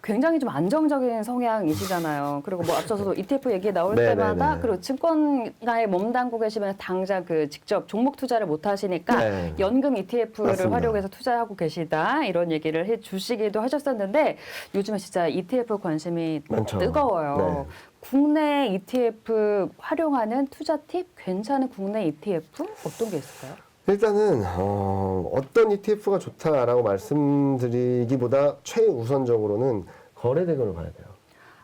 굉장히 좀 안정적인 성향이시잖아요. 그리고 뭐 앞서서도 ETF 얘기 나올 네네네. 때마다 그리고 증권가에 몸담고 계시면 당장 그 직접 종목 투자를 못 하시니까 네. 연금 ETF를 맞습니다. 활용해서 투자하고 계시다 이런 얘기를 해주시기도 하셨었는데 요즘에 진짜 ETF 관심이 많죠. 뜨거워요. 네. 국내 ETF 활용하는 투자 팁? 괜찮은 국내 ETF? 어떤 게 있을까요? 일단은 어떤 ETF가 좋다라고 말씀드리기보다 최우선적으로는 거래 대금을 봐야 돼요.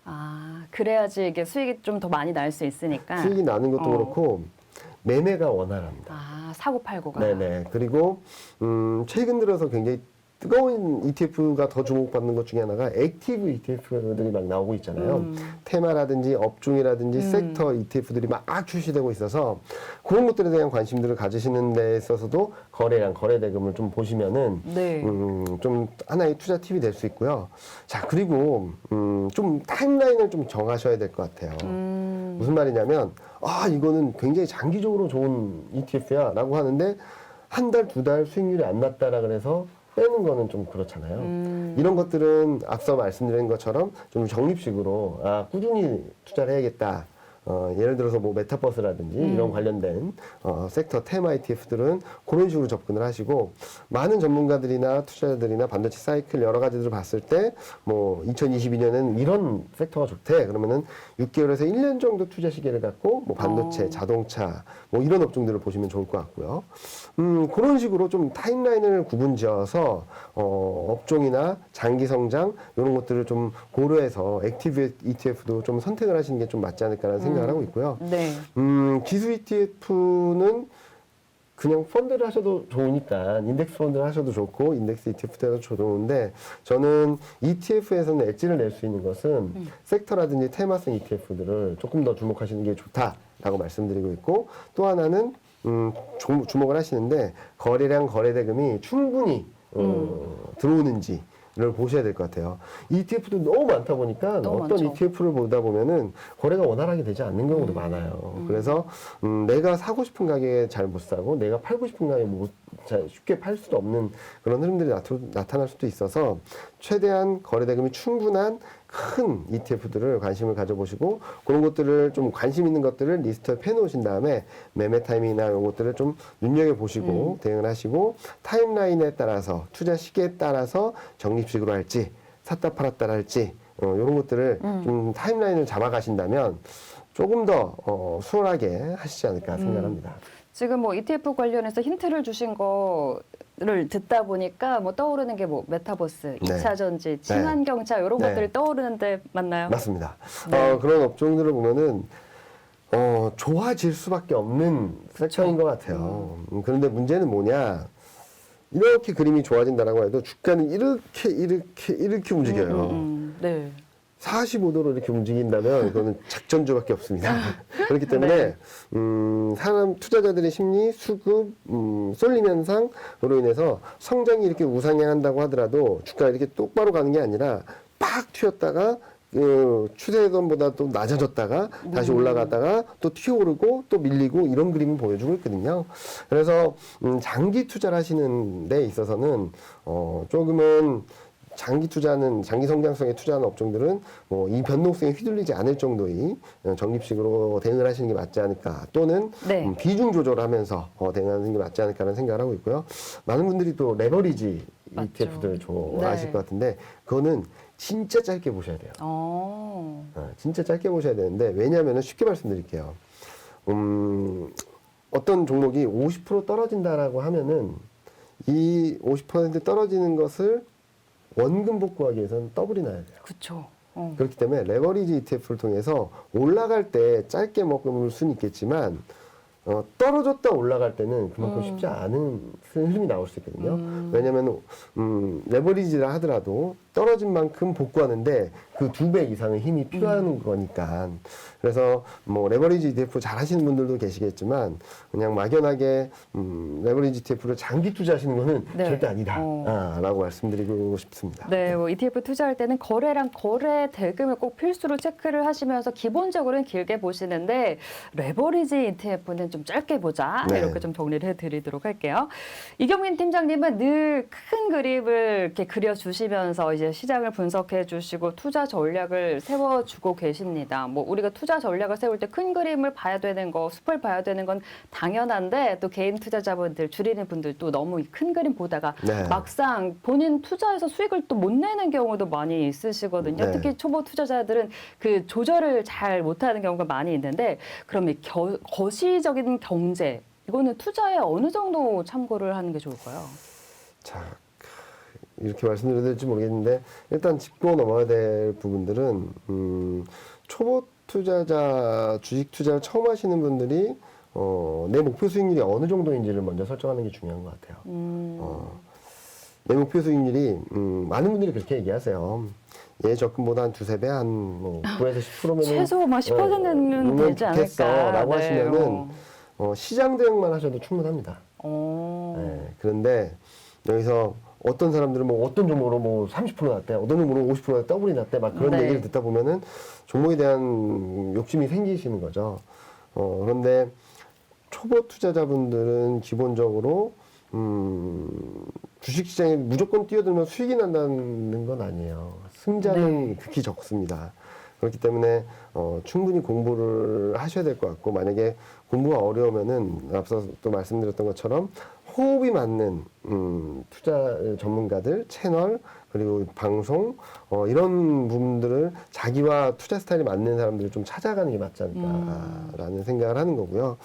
아, 그래야지 이게 수익이 좀 더 많이 날 수 있으니까. 수익이 나는 것도 그렇고 매매가 원활합니다. 아, 사고 팔고가. 네네. 그리고 최근 들어서 굉장히 뜨거운 ETF가 더 주목받는 것 중에 하나가 액티브 ETF들이 막 나오고 있잖아요. 테마라든지 업종이라든지 섹터 ETF들이 막 출시되고 있어서 그런 것들에 대한 관심들을 가지시는 데 있어서도 거래 대금을 좀 보시면은 네. 좀 하나의 투자 팁이 될 수 있고요. 자, 그리고 좀 타임라인을 좀 정하셔야 될 것 같아요. 무슨 말이냐면 이거는 굉장히 장기적으로 좋은 ETF야 라고 하는데 한 달, 두 달 수익률이 안 났다라 그래서 빼는 거는 좀 그렇잖아요. 이런 것들은 앞서 말씀드린 것처럼 좀 적립식으로 꾸준히 투자를 해야겠다. 예를 들어서 뭐 메타버스라든지 이런 관련된 섹터 테마 ETF들은 그런 식으로 접근을 하시고 많은 전문가들이나 투자자들이나 반도체 사이클 여러 가지들을 봤을 때 뭐 2022년에는 이런 섹터가 좋대. 그러면은 6개월에서 1년 정도 투자 시기를 갖고 뭐 반도체, 자동차 뭐 이런 업종들을 보시면 좋을 것 같고요. 그런 식으로 좀 타임라인을 구분지어서 업종이나 장기 성장 이런 것들을 좀 고려해서 액티브 ETF도 좀 선택을 하시는 게 좀 맞지 않을까라는 생각을 하고 있고요. 네. 기술 ETF는 그냥 펀드를 하셔도 좋으니까 인덱스 펀드를 하셔도 좋고 인덱스 ETF도 좋은데 저는 ETF에서는 엣지를 낼 수 있는 것은 섹터라든지 테마성 ETF들을 조금 더 주목하시는 게 좋다라고 말씀드리고 있고 또 하나는 주목을 하시는데 거래량 거래대금이 충분히 들어오는지 를 보셔야 될 것 같아요. ETF도 너무 많다 보니까 너무 어떤 많죠. ETF를 보다 보면은 거래가 원활하게 되지 않는 경우도 많아요. 그래서 내가 사고 싶은 가격에 잘 못 사고 내가 팔고 싶은 가격에 쉽게 팔 수도 없는 그런 흐름들이 나타날 수도 있어서 최대한 거래대금이 충분한 큰 ETF들을 관심을 가져보시고 그런 것들을 좀 관심 있는 것들을 리스트에 펴놓으신 다음에 매매 타이밍이나 이런 것들을 좀 눈여겨보시고 대응을 하시고 타임라인에 따라서 투자 시기에 따라서 적립식으로 할지 샀다 팔았다 할지 이런 것들을 좀 타임라인을 잡아가신다면 조금 더 수월하게 하시지 않을까 생각합니다. 지금 뭐 ETF 관련해서 힌트를 주신 거를 듣다 보니까 뭐 떠오르는 게 뭐 메타버스, 2차 전지, 친환경차 이런 네. 것들이 떠오르는데 맞나요? 맞습니다. 네. 그런 업종들을 보면은 좋아질 수밖에 없는 섹터인 것 같아요. 그런데 문제는 뭐냐? 이렇게 그림이 좋아진다라고 해도 주가는 이렇게 움직여요. 네. 45도로 이렇게 움직인다면 이거는 작전주밖에 없습니다. 그렇기 때문에 사람 투자자들의 심리, 수급, 쏠림 현상으로 인해서 성장이 이렇게 우상향한다고 하더라도 주가가 이렇게 똑바로 가는 게 아니라 팍 튀었다가 추세선보다 또 낮아졌다가 다시 올라갔다가 또 튀어오르고 또 밀리고 이런 그림을 보여주고 있거든요. 그래서 장기 투자를 하시는 데 있어서는 조금은 장기 성장성에 투자하는 업종들은 뭐 이 변동성에 휘둘리지 않을 정도의 적립식으로 대응을 하시는 게 맞지 않을까 또는 네. 비중 조절하면서 대응하는 게 맞지 않을까라는 생각을 하고 있고요. 많은 분들이 또 레버리지 맞죠. ETF들 좋아하실 네. 것 같은데 그거는 진짜 짧게 보셔야 돼요. 진짜 짧게 보셔야 되는데 왜냐하면 쉽게 말씀드릴게요. 어떤 종목이 50% 떨어진다라고 하면은 이 50% 떨어지는 것을 원금 복구하기 위해서는 더블이 나야 돼요. 그렇죠. 그렇기 때문에 레버리지 ETF를 통해서 올라갈 때 짧게 먹을 수는 있겠지만 떨어졌다 올라갈 때는 그만큼 쉽지 않은 흐름이 나올 수 있거든요. 왜냐하면 레버리지라 하더라도 떨어진 만큼 복구하는데 그 2배 이상의 힘이 필요한 거니까. 그래서 뭐 레버리지 ETF 잘 하시는 분들도 계시겠지만 그냥 막연하게 레버리지 ETF를 장기 투자하시는 거는 네. 절대 아니다. 라고 말씀드리고 싶습니다. 네, 뭐 ETF 투자할 때는 거래량 거래 대금을 꼭 필수로 체크를 하시면서 기본적으로는 길게 보시는데 레버리지 ETF는 좀 짧게 보자 네. 이렇게 좀 정리를 해드리도록 할게요. 이경민 팀장님은 늘 큰 그림을 이렇게 그려주시면서 이제 시장을 분석해 주시고 투자 전략을 세워주고 계십니다. 뭐 우리가 투자 전략을 세울 때 큰 그림을 봐야 되는 거, 숲을 봐야 되는 건 당연한데 또 개인 투자자분들, 줄이는 분들도 너무 큰 그림 보다가 네. 막상 본인 투자해서 수익을 또 못 내는 경우도 많이 있으시거든요. 네. 특히 초보 투자자들은 그 조절을 잘 못하는 경우가 많이 있는데 그럼 이 거시적인 경제 이거는 투자에 어느 정도 참고를 하는 게 좋을까요? 자, 이렇게 말씀드려야 될지 모르겠는데 일단 짚고 넘어야 될 부분들은 초보 투자자, 주식 투자를 처음 하시는 분들이 내 목표 수익률이 어느 정도인지를 먼저 설정하는 게 중요한 것 같아요. 내 목표 수익률이 많은 분들이 그렇게 얘기하세요. 얘 적금보다 한 2~3배, 한 9에서 10%면 최소 막 10%는 되지 않을까. 라고 네. 하시면은 시장 대응만 하셔도 충분합니다. 네, 그런데 여기서 어떤 사람들은 뭐 어떤 종목으로 뭐 30% 났대, 어떤 종목으로 50% 더블이 났대, 막 그런 네. 얘기를 듣다 보면은 종목에 대한 욕심이 생기시는 거죠. 그런데 초보 투자자분들은 기본적으로 주식시장에 무조건 뛰어들면 수익이 난다는 건 아니에요. 승자는 극히 적습니다. 그렇기 때문에 충분히 공부를 하셔야 될 것 같고, 만약에 공부가 어려우면은 앞서 또 말씀드렸던 것처럼 호흡이 맞는 투자 전문가들, 채널, 그리고 방송 이런 부분들을 자기와 투자 스타일이 맞는 사람들을 좀 찾아가는 게 맞지 않을까라는 생각을 하는 거고요.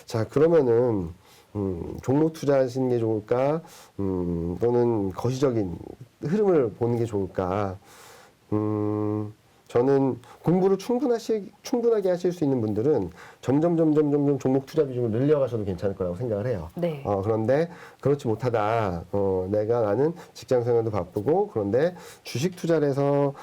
자, 그러면은 종목 투자하시는 게 좋을까? 또는 거시적인 흐름을 보는 게 좋을까? 저는 공부를 충분하게 하실 수 있는 분들은 점점 종목 투자 비중을 늘려가셔도 괜찮을 거라고 생각을 해요. 네. 그런데 그렇지 못하다. 나는 직장 생활도 바쁘고, 그런데 주식 투자를 해서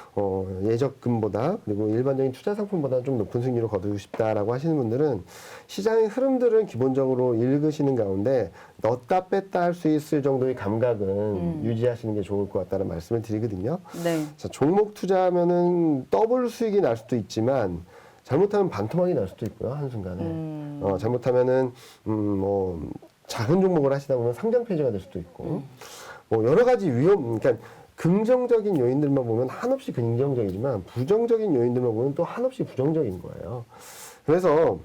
예적금보다, 그리고 일반적인 투자 상품보다 좀 높은 수익률을 거두고 싶다라고 하시는 분들은 시장의 흐름들은 기본적으로 읽으시는 가운데 넣었다 뺐다 할 수 있을 정도의 감각은 유지하시는 게 좋을 것 같다는 말씀을 드리거든요. 네. 자, 종목 투자하면은 더블 수익이 날 수도 있지만 잘못하면 반토막이 날 수도 있고요, 한순간에. 잘못하면은 뭐 작은 종목을 하시다 보면 상장 폐지가 될 수도 있고, 뭐 여러 가지 그러니까 긍정적인 요인들만 보면 한없이 긍정적이지만 부정적인 요인들만 보면 또 한없이 부정적인 거예요. 그래서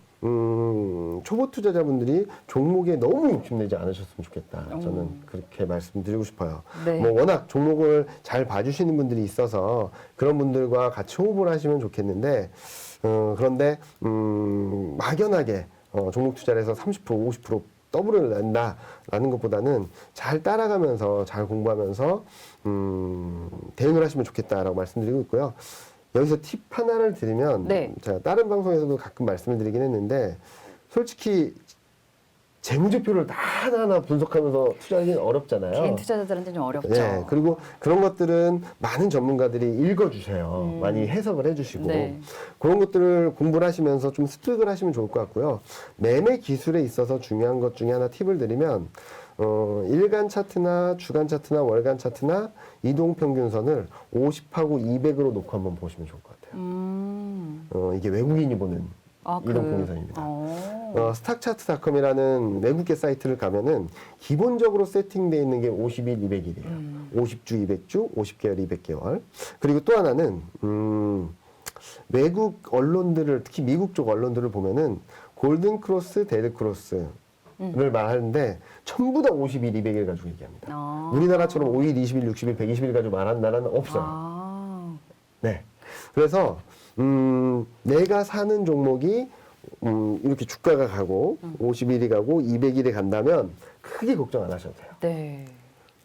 초보 투자자분들이 종목에 너무 욕심내지 않으셨으면 좋겠다. 저는 그렇게 말씀드리고 싶어요. 네. 뭐 워낙 종목을 잘 봐주시는 분들이 있어서 그런 분들과 같이 호흡을 하시면 좋겠는데, 그런데 막연하게 종목 투자를 해서 30%, 50% 더블을 낸다라는 것보다는 잘 따라가면서 잘 공부하면서 대응을 하시면 좋겠다라고 말씀드리고 있고요. 여기서 팁 하나를 드리면, 네. 제가 다른 방송에서도 가끔 말씀을 드리긴 했는데, 솔직히 재무제표를 다 하나하나 분석하면서 투자하기는 어렵잖아요. 개인 투자자들한테 좀 어렵죠. 네, 그리고 그런 것들은 많은 전문가들이 읽어주세요. 많이 해석을 해주시고. 네. 그런 것들을 공부를 하시면서 좀 습득을 하시면 좋을 것 같고요. 매매 기술에 있어서 중요한 것 중에 하나 팁을 드리면, 일간 차트나 주간 차트나 월간 차트나 이동평균선을 50하고 200으로 놓고 한번 보시면 좋을 것 같아요. 이게 외국인이 보는 이동평균선입니다. 스탁차트닷컴이라는 외국계 사이트를 가면은 기본적으로 세팅되어 있는 게 50일, 200일이에요. 50주, 200주, 50개월, 200개월. 그리고 또 하나는 외국 언론들을, 특히 미국 쪽 언론들을 보면은 골든 크로스, 데드 크로스를 말하는데 전부 다 50일, 200일 가지고 얘기합니다. 우리나라처럼 5일, 20일, 60일, 120일 가지고 말하는 나라는 없어요. 네. 그래서 내가 사는 종목이 이렇게 주가가 가고 50일이 가고 200일이 간다면 크게 걱정 안 하셔도 돼요. 네.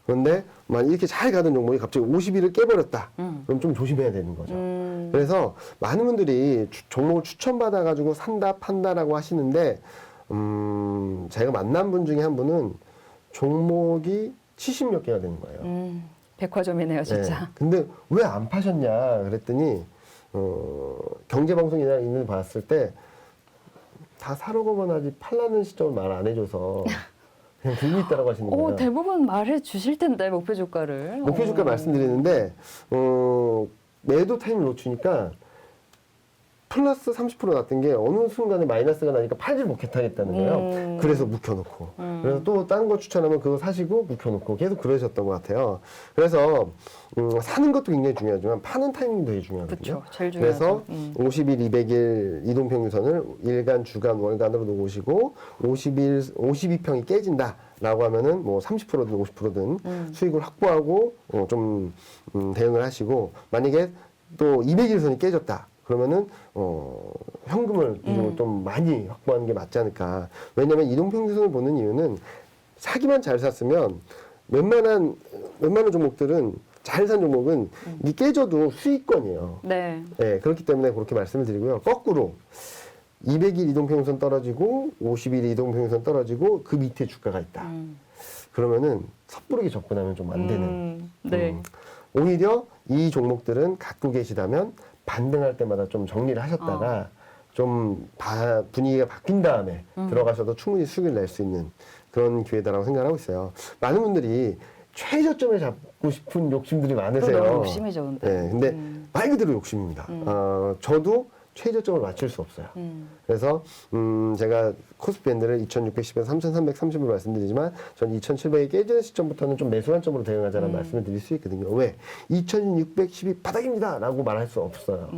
그런데 만약 이렇게 잘 가던 종목이 갑자기 50일을 깨버렸다. 그럼 좀 조심해야 되는 거죠. 그래서 많은 분들이 종목을 추천받아 가지고 산다 판다라고 하시는데, 제가 만난 분 중에 한 분은 종목이 70몇 개가 되는 거예요. 백화점이네요, 진짜. 네. 근데 왜 안 파셨냐 그랬더니 경제방송이나 있는 데 봤을 때 다 사려고만 하지 팔라는 시점을 말 안 해줘서 그냥 들고 있다라고 하시는 거예요. 대부분 말해 주실 텐데, 목표 주가를. 목표 주가 말씀드리는데 매도 타임을 놓치니까 플러스 30% 났던 게 어느 순간에 마이너스가 나니까 팔질 못하겠다는 거예요. 그래서 묵혀놓고. 그래서 또 다른 거 추천하면 그거 사시고 묵혀놓고 계속 그러셨던 것 같아요. 그래서 사는 것도 굉장히 중요하지만 파는 타이밍도 되게 중요하거든요. 그렇죠. 제일 중요하죠. 그래서 50일, 200일 이동평균선을 일간, 주간, 월간으로 놓으시고 52평이 깨진다라고 하면은 뭐 30%든 50%든 수익을 확보하고 좀 대응을 하시고, 만약에 또 200일선이 깨졌다. 그러면은 현금을 비중을 좀 많이 확보하는 게 맞지 않을까. 왜냐하면 이동평균선을 보는 이유는 사기만 잘 샀으면 웬만한 종목들은 잘 산 종목은 이게 깨져도 수익권이에요. 네. 네, 그렇기 때문에 그렇게 말씀을 드리고요. 거꾸로 200일 이동평균선 떨어지고 50일 이동평균선 떨어지고 그 밑에 주가가 있다. 그러면은 섣부르게 접근하면 좀 안 되는. 네. 오히려 이 종목들은 갖고 계시다면 반등할 때마다 좀 정리를 하셨다가 좀 분위기가 바뀐 다음에 들어가셔도 충분히 수익을 낼 수 있는 그런 기회다라고 생각하고 있어요. 많은 분들이 최저점에 잡고 싶은 욕심들이 많으세요. 너무 욕심이죠, 근데. 네, 근데 말 그대로 욕심입니다. 저도 최저점을 맞출 수 없어요. 그래서 제가 코스피밴드를 2610에서 3330으로 말씀드리지만 전 2700이 깨지는 시점부터는 좀 매수 관점으로 대응하자는 말씀을 드릴 수 있거든요. 왜? 2610이 바닥입니다 라고 말할 수 없어요.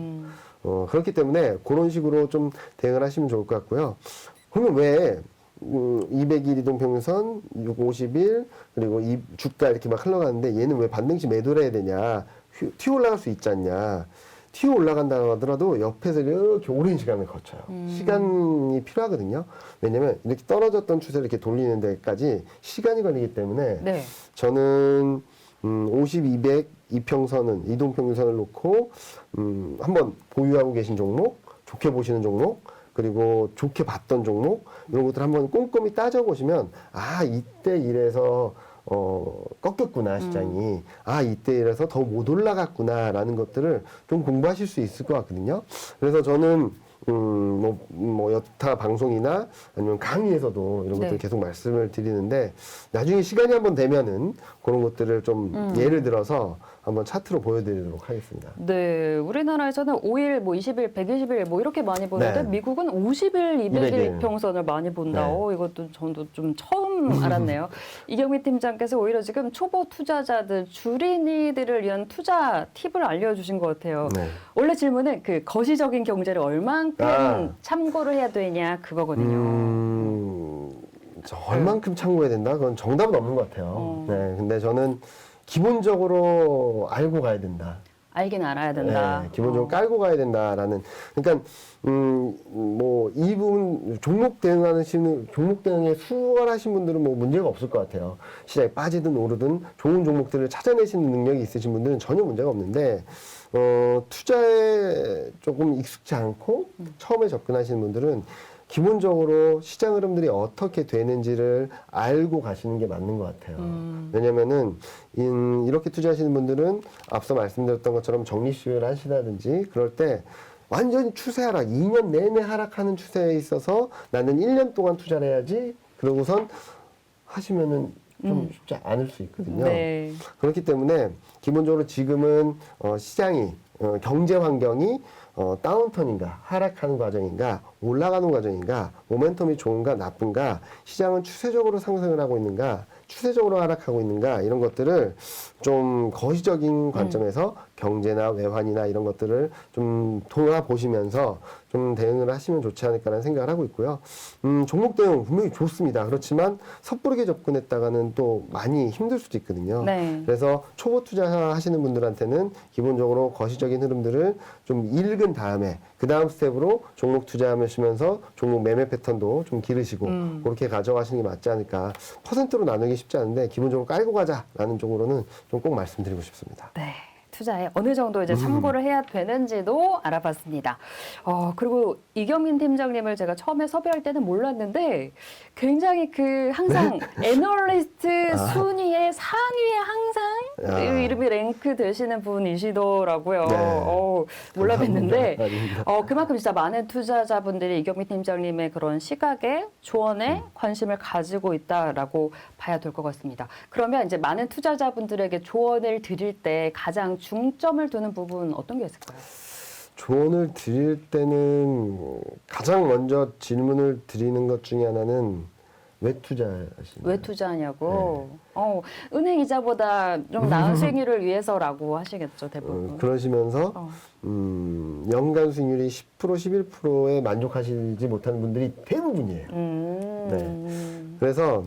그렇기 때문에 그런 식으로 좀 대응을 하시면 좋을 것 같고요. 그러면 왜 200일 이동평균선, 50일, 그리고 이 주가 이렇게 막 흘러가는데 얘는 왜 반등시 매도를 해야 되냐? 튀어 올라갈 수 있지 않냐? 튀어 올라간다 하더라도 옆에서 이렇게 오랜 시간을 거쳐요. 시간이 필요하거든요. 왜냐면 이렇게 떨어졌던 추세를 이렇게 돌리는 데까지 시간이 걸리기 때문에 네. 저는 50, 200 이평선은 이동평균선을 놓고 한번 보유하고 계신 종목, 좋게 보시는 종목, 그리고 좋게 봤던 종목 이런 것들 한번 꼼꼼히 따져보시면 아 이때 이래서 꺾였구나 시장이 이때 이래서 더 못 올라갔구나라는 것들을 좀 공부하실 수 있을 것 같거든요. 그래서 저는 여타 방송이나 아니면 강의에서도 이런 것들 네. 계속 말씀을 드리는데 나중에 시간이 한번 되면은 그런 것들을 좀 예를 들어서 한번 차트로 보여드리도록 하겠습니다. 네, 우리나라에서는 5일, 뭐 20일, 120일 뭐 이렇게 많이 보는데 네. 미국은 50일, 200일 200일. 평선을 많이 본다. 네. 이것도 저도 좀 처음 알았네요. 이경미 팀장께서 오히려 지금 초보 투자자들, 주린이들을 위한 투자 팁을 알려주신 것 같아요. 네. 원래 질문은 그 거시적인 경제를 얼만큼 참고를 해야 되냐 그거거든요. 얼만큼 참고해야 된다? 그건 정답은 없는 것 같아요. 네, 근데 저는 기본적으로 알고 가야 된다. 알긴 알아야 된다. 네, 기본적으로 깔고 가야 된다라는. 그러니까 이 부분 종목 대응에 수월하신 분들은 뭐 문제가 없을 것 같아요. 시장에 빠지든 오르든 좋은 종목들을 찾아내시는 능력이 있으신 분들은 전혀 문제가 없는데 투자에 조금 익숙지 않고 처음에 접근하시는 분들은 기본적으로 시장 흐름들이 어떻게 되는지를 알고 가시는 게 맞는 것 같아요. 왜냐면은, 이렇게 투자하시는 분들은 앞서 말씀드렸던 것처럼 적립식을 하시다든지 그럴 때 완전히 추세 하락, 2년 내내 하락하는 추세에 있어서 나는 1년 동안 투자를 해야지 그러고선 하시면은 좀 쉽지 않을 수 있거든요. 네. 그렇기 때문에 기본적으로 지금은 시장이, 경제 환경이 다운턴인가, 하락하는 과정인가, 올라가는 과정인가, 모멘텀이 좋은가, 나쁜가, 시장은 추세적으로 상승을 하고 있는가, 추세적으로 하락하고 있는가, 이런 것들을 좀 거시적인 관점에서 경제나 외환이나 이런 것들을 좀 돌아보시면서 좀 대응을 하시면 좋지 않을까라는 생각을 하고 있고요. 종목 대응 분명히 좋습니다. 그렇지만 섣부르게 접근했다가는 또 많이 힘들 수도 있거든요. 네. 그래서 초보 투자하시는 분들한테는 기본적으로 거시적인 흐름들을 좀 읽은 다음에 그 다음 스텝으로 종목 투자하시면서 종목 매매 패턴도 좀 기르시고 그렇게 가져가시는 게 맞지 않을까. 퍼센트로 나누기 쉽지 않은데 기본적으로 깔고 가자라는 쪽으로는 좀 꼭 말씀드리고 싶습니다. 네. 투자에 어느 정도 이제 참고를 해야 되는지도 알아봤습니다. 그리고 이경민 팀장님을 제가 처음에 섭외할 때는 몰랐는데 굉장히 항상 애널리스트 순위의 상위에 항상 이름이 랭크 되시는 분이시더라고요. 네. 몰라 뵀는데 아닙니다. 그만큼 진짜 많은 투자자분들이 이경민 팀장님의 그런 시각에 조언에 관심을 가지고 있다라고 봐야 될 것 같습니다. 그러면 이제 많은 투자자분들에게 조언을 드릴 때 가장 중점을 두는 부분 어떤 게 있을까요? 조언을 드릴 때는 가장 먼저 질문을 드리는 것 중에 하나는 왜 투자하시나요? 왜 투자하냐고? 은행 이자보다 좀 나은 수익률을 위해서라고 하시겠죠, 대부분. 그러시면서 연간 수익률이 10%, 11%에 만족하시지 못하는 분들이 대부분이에요. 네. 그래서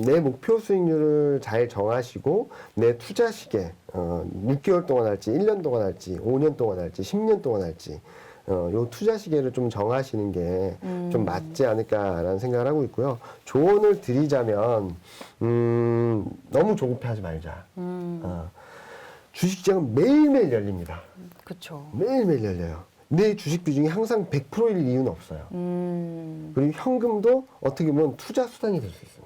내 목표 수익률을 잘 정하시고 내 투자 시계 6개월 동안 할지 1년 동안 할지 5년 동안 할지 10년 동안 할지 요 투자 시계를 좀 정하시는 게 좀 맞지 않을까라는 생각을 하고 있고요. 조언을 드리자면 너무 조급해하지 말자. 주식시장은 매일매일 열립니다. 그렇죠. 매일매일 열려요. 내 주식 비중이 항상 100%일 이유는 없어요. 그리고 현금도 어떻게 보면 투자 수단이 될 수 있습니다.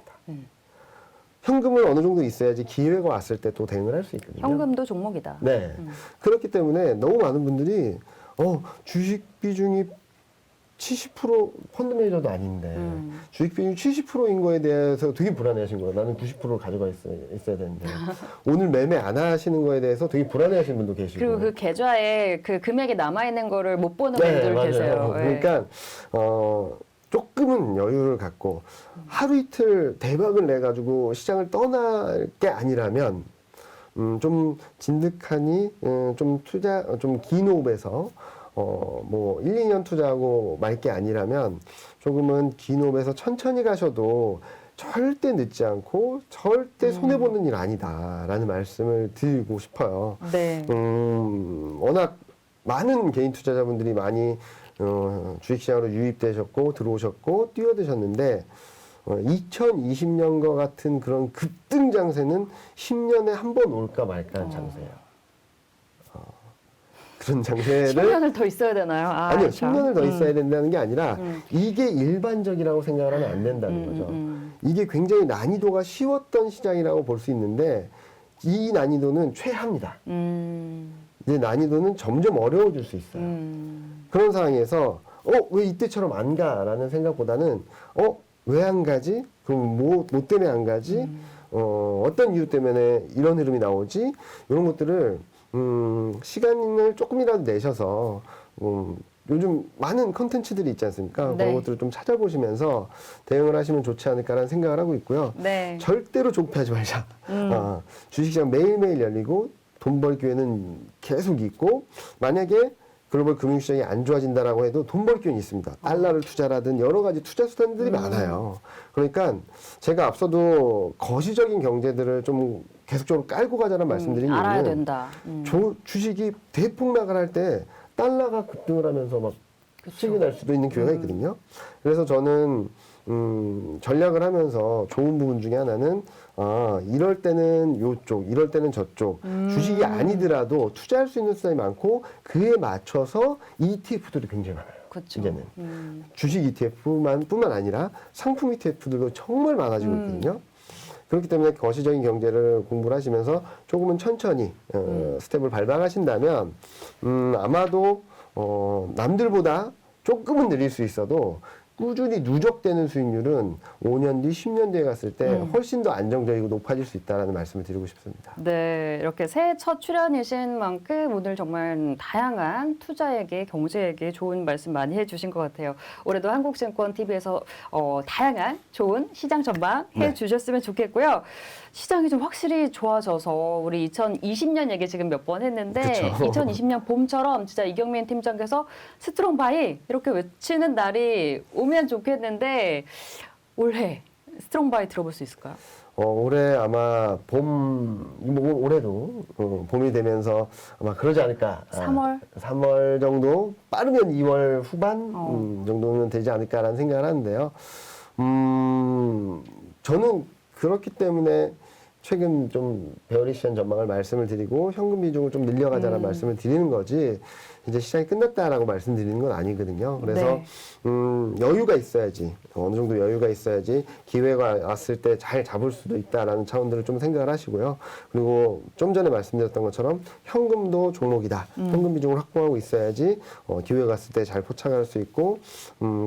현금을 어느 정도 있어야지 기회가 왔을 때 또 대응을 할 수 있거든요. 현금도 종목이다. 네. 그렇기 때문에 너무 많은 분들이 주식 비중이 70% 펀드 매니저도 아닌데 주식 비중이 70%인 거에 대해서 되게 불안해하신 거예요. 나는 90%를 가져가 있어야 되는데 오늘 매매 안 하시는 거에 대해서 되게 불안해하시는 분도 계시고 그리고 그 계좌에 그 금액이 남아 있는 거를 못 보는 네, 분들 맞아요. 계세요. 네. 그러니까 조금은 여유를 갖고 하루 이틀 대박을 내 가지고 시장을 떠날 게 아니라면 좀 진득하니 좀 긴 호흡에서 뭐 1, 2년 투자하고 말 게 아니라면 조금은 긴 호흡에서 천천히 가셔도 절대 늦지 않고 절대 손해보는 일 아니다라는 말씀을 드리고 싶어요. 네. 워낙 많은 개인 투자자분들이 많이 주식시장으로 유입되셨고 들어오셨고 뛰어드셨는데 2020년과 같은 그런 급등 장세는 10년에 한 번 올까 말까한 장세예요. 그런 장세를 10년을 더 있어야 되나요? 아니요, 참. 10년을 더 있어야 된다는 게 아니라 이게 일반적이라고 생각을 하면 안 된다는 거죠. 이게 굉장히 난이도가 쉬웠던 시장이라고 볼 수 있는데 이 난이도는 최하입니다. 이제 난이도는 점점 어려워질 수 있어요. 그런 상황에서 왜 이때처럼 안 가라는 생각보다는 왜 안 가지? 그럼 뭐 때문에 안 가지? 어떤 이유 때문에 이런 흐름이 나오지? 이런 것들을 시간을 조금이라도 내셔서 요즘 많은 컨텐츠들이 있지 않습니까? 네. 그런 것들을 좀 찾아보시면서 대응을 하시면 좋지 않을까라는 생각을 하고 있고요. 네. 절대로 조급해하지 말자. 주식시장 매일매일 열리고 돈 벌 기회는 계속 있고 만약에 글로벌 금융시장이 안 좋아진다라고 해도 돈 벌 기회는 있습니다. 달러를 투자라든 여러 가지 투자 수단들이 많아요. 그러니까 제가 앞서도 거시적인 경제들을 좀 계속적으로 깔고 가자는 말씀드린 알아야 이유는 된다. 주식이 대폭락을 할 때 달러가 급등을 하면서 막 수익이 날 수도 있는 기회가 있거든요. 그래서 저는 전략을 하면서 좋은 부분 중에 하나는 이럴 때는 요쪽, 이럴 때는 저쪽 주식이 아니더라도 투자할 수 있는 수단이 많고 그에 맞춰서 ETF들이 굉장히 많아요. 그렇죠. 이제는 주식 ETF뿐만 아니라 상품 ETF들도 정말 많아지고 있거든요. 그렇기 때문에 거시적인 경제를 공부를 하시면서 조금은 천천히 스텝을 밟아가신다면 아마도 남들보다 조금은 느릴 수 있어도 꾸준히 누적되는 수익률은 5년 뒤, 10년 뒤에 갔을 때 훨씬 더 안정적이고 높아질 수 있다는 말씀을 드리고 싶습니다. 네, 이렇게 새해 첫 출연이신 만큼 오늘 정말 다양한 투자 얘기, 경제 얘기 좋은 말씀 많이 해주신 것 같아요. 올해도 한국증권TV에서 다양한 좋은 시장 전망 해주셨으면 좋겠고요. 시장이 좀 확실히 좋아져서 우리 2020년 얘기 지금 몇 번 했는데 그쵸. 2020년 봄처럼 진짜 이경민 팀장께서 스트롱 바이 이렇게 외치는 날이 오면 좋겠는데 올해 스트롱 바이 들어볼 수 있을까요? 올해 아마 올해도 봄이 되면서 아마 그러지 않을까. 3월? 3월 정도, 빠르면 2월 후반 정도는 되지 않을까라는 생각을 하는데요. 저는 그렇기 때문에 최근 좀 베어리시한 전망을 말씀을 드리고 현금 비중을 좀 늘려가자는 말씀을 드리는 거지 이제 시장이 끝났다라고 말씀드리는 건 아니거든요. 그래서 여유가 있어야지 어느 정도 여유가 있어야지 기회가 왔을 때 잘 잡을 수도 있다라는 차원들을 좀 생각을 하시고요. 그리고 좀 전에 말씀드렸던 것처럼 현금도 종목이다. 현금 비중을 확보하고 있어야지 기회가 왔을 때 잘 포착할 수 있고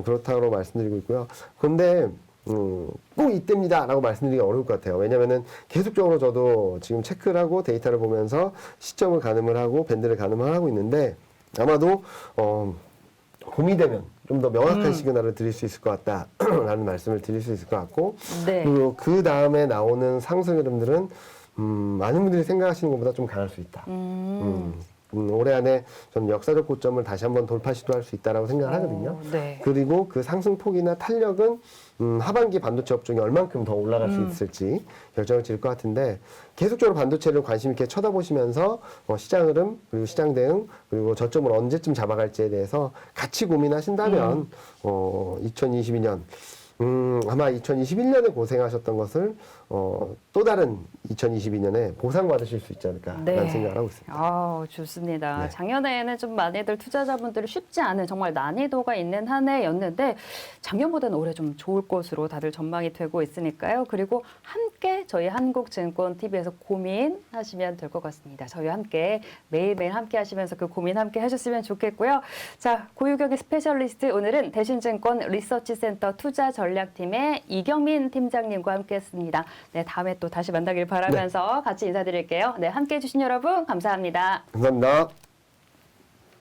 그렇다고 말씀드리고 있고요. 그런데 꼭 이때입니다라고 말씀드리기가 어려울 것 같아요. 왜냐면은 계속적으로 저도 지금 체크를 하고 데이터를 보면서 시점을 가늠을 하고 밴드를 가늠을 하고 있는데 아마도 봄이 되면 좀 더 명확한 시그널을 드릴 수 있을 것 같다라는 말씀을 드릴 수 있을 것 같고 네. 그리고 그 다음에 나오는 상승 흐름들은 많은 분들이 생각하시는 것보다 좀 강할 수 있다. 올해 안에 좀 역사적 고점을 다시 한번 돌파 시도할 수 있다라고 생각을 하거든요. 네. 그리고 그 상승폭이나 탄력은 하반기 반도체 업종이 얼만큼 더 올라갈 수 있을지 결정을 지을 것 같은데 계속적으로 반도체를 관심 있게 쳐다보시면서 시장 흐름 그리고 시장 대응 그리고 저점을 언제쯤 잡아갈지에 대해서 같이 고민하신다면 2022년 아마 2021년에 고생하셨던 것을 또 다른 2022년에 보상받으실 수 있지 않을까라는 생각을 하고 있습니다. 좋습니다. 네. 작년에는 좀 많이들 투자자분들이 쉽지 않은 정말 난이도가 있는 한 해였는데 작년보다는 올해 좀 좋을 것으로 다들 전망이 되고 있으니까요. 그리고 함께 저희 한국증권TV에서 고민하시면 될 것 같습니다. 저희와 함께 매일매일 함께 하시면서 그 고민 함께 하셨으면 좋겠고요. 자, 고유격의 스페셜리스트 오늘은 대신증권 리서치센터 투자전략팀의 이경민 팀장님과 함께했습니다. 네, 다음에 또 다시 만나길 바라면서 같이 인사드릴게요. 네, 함께해 주신 여러분 감사합니다. 감사합니다.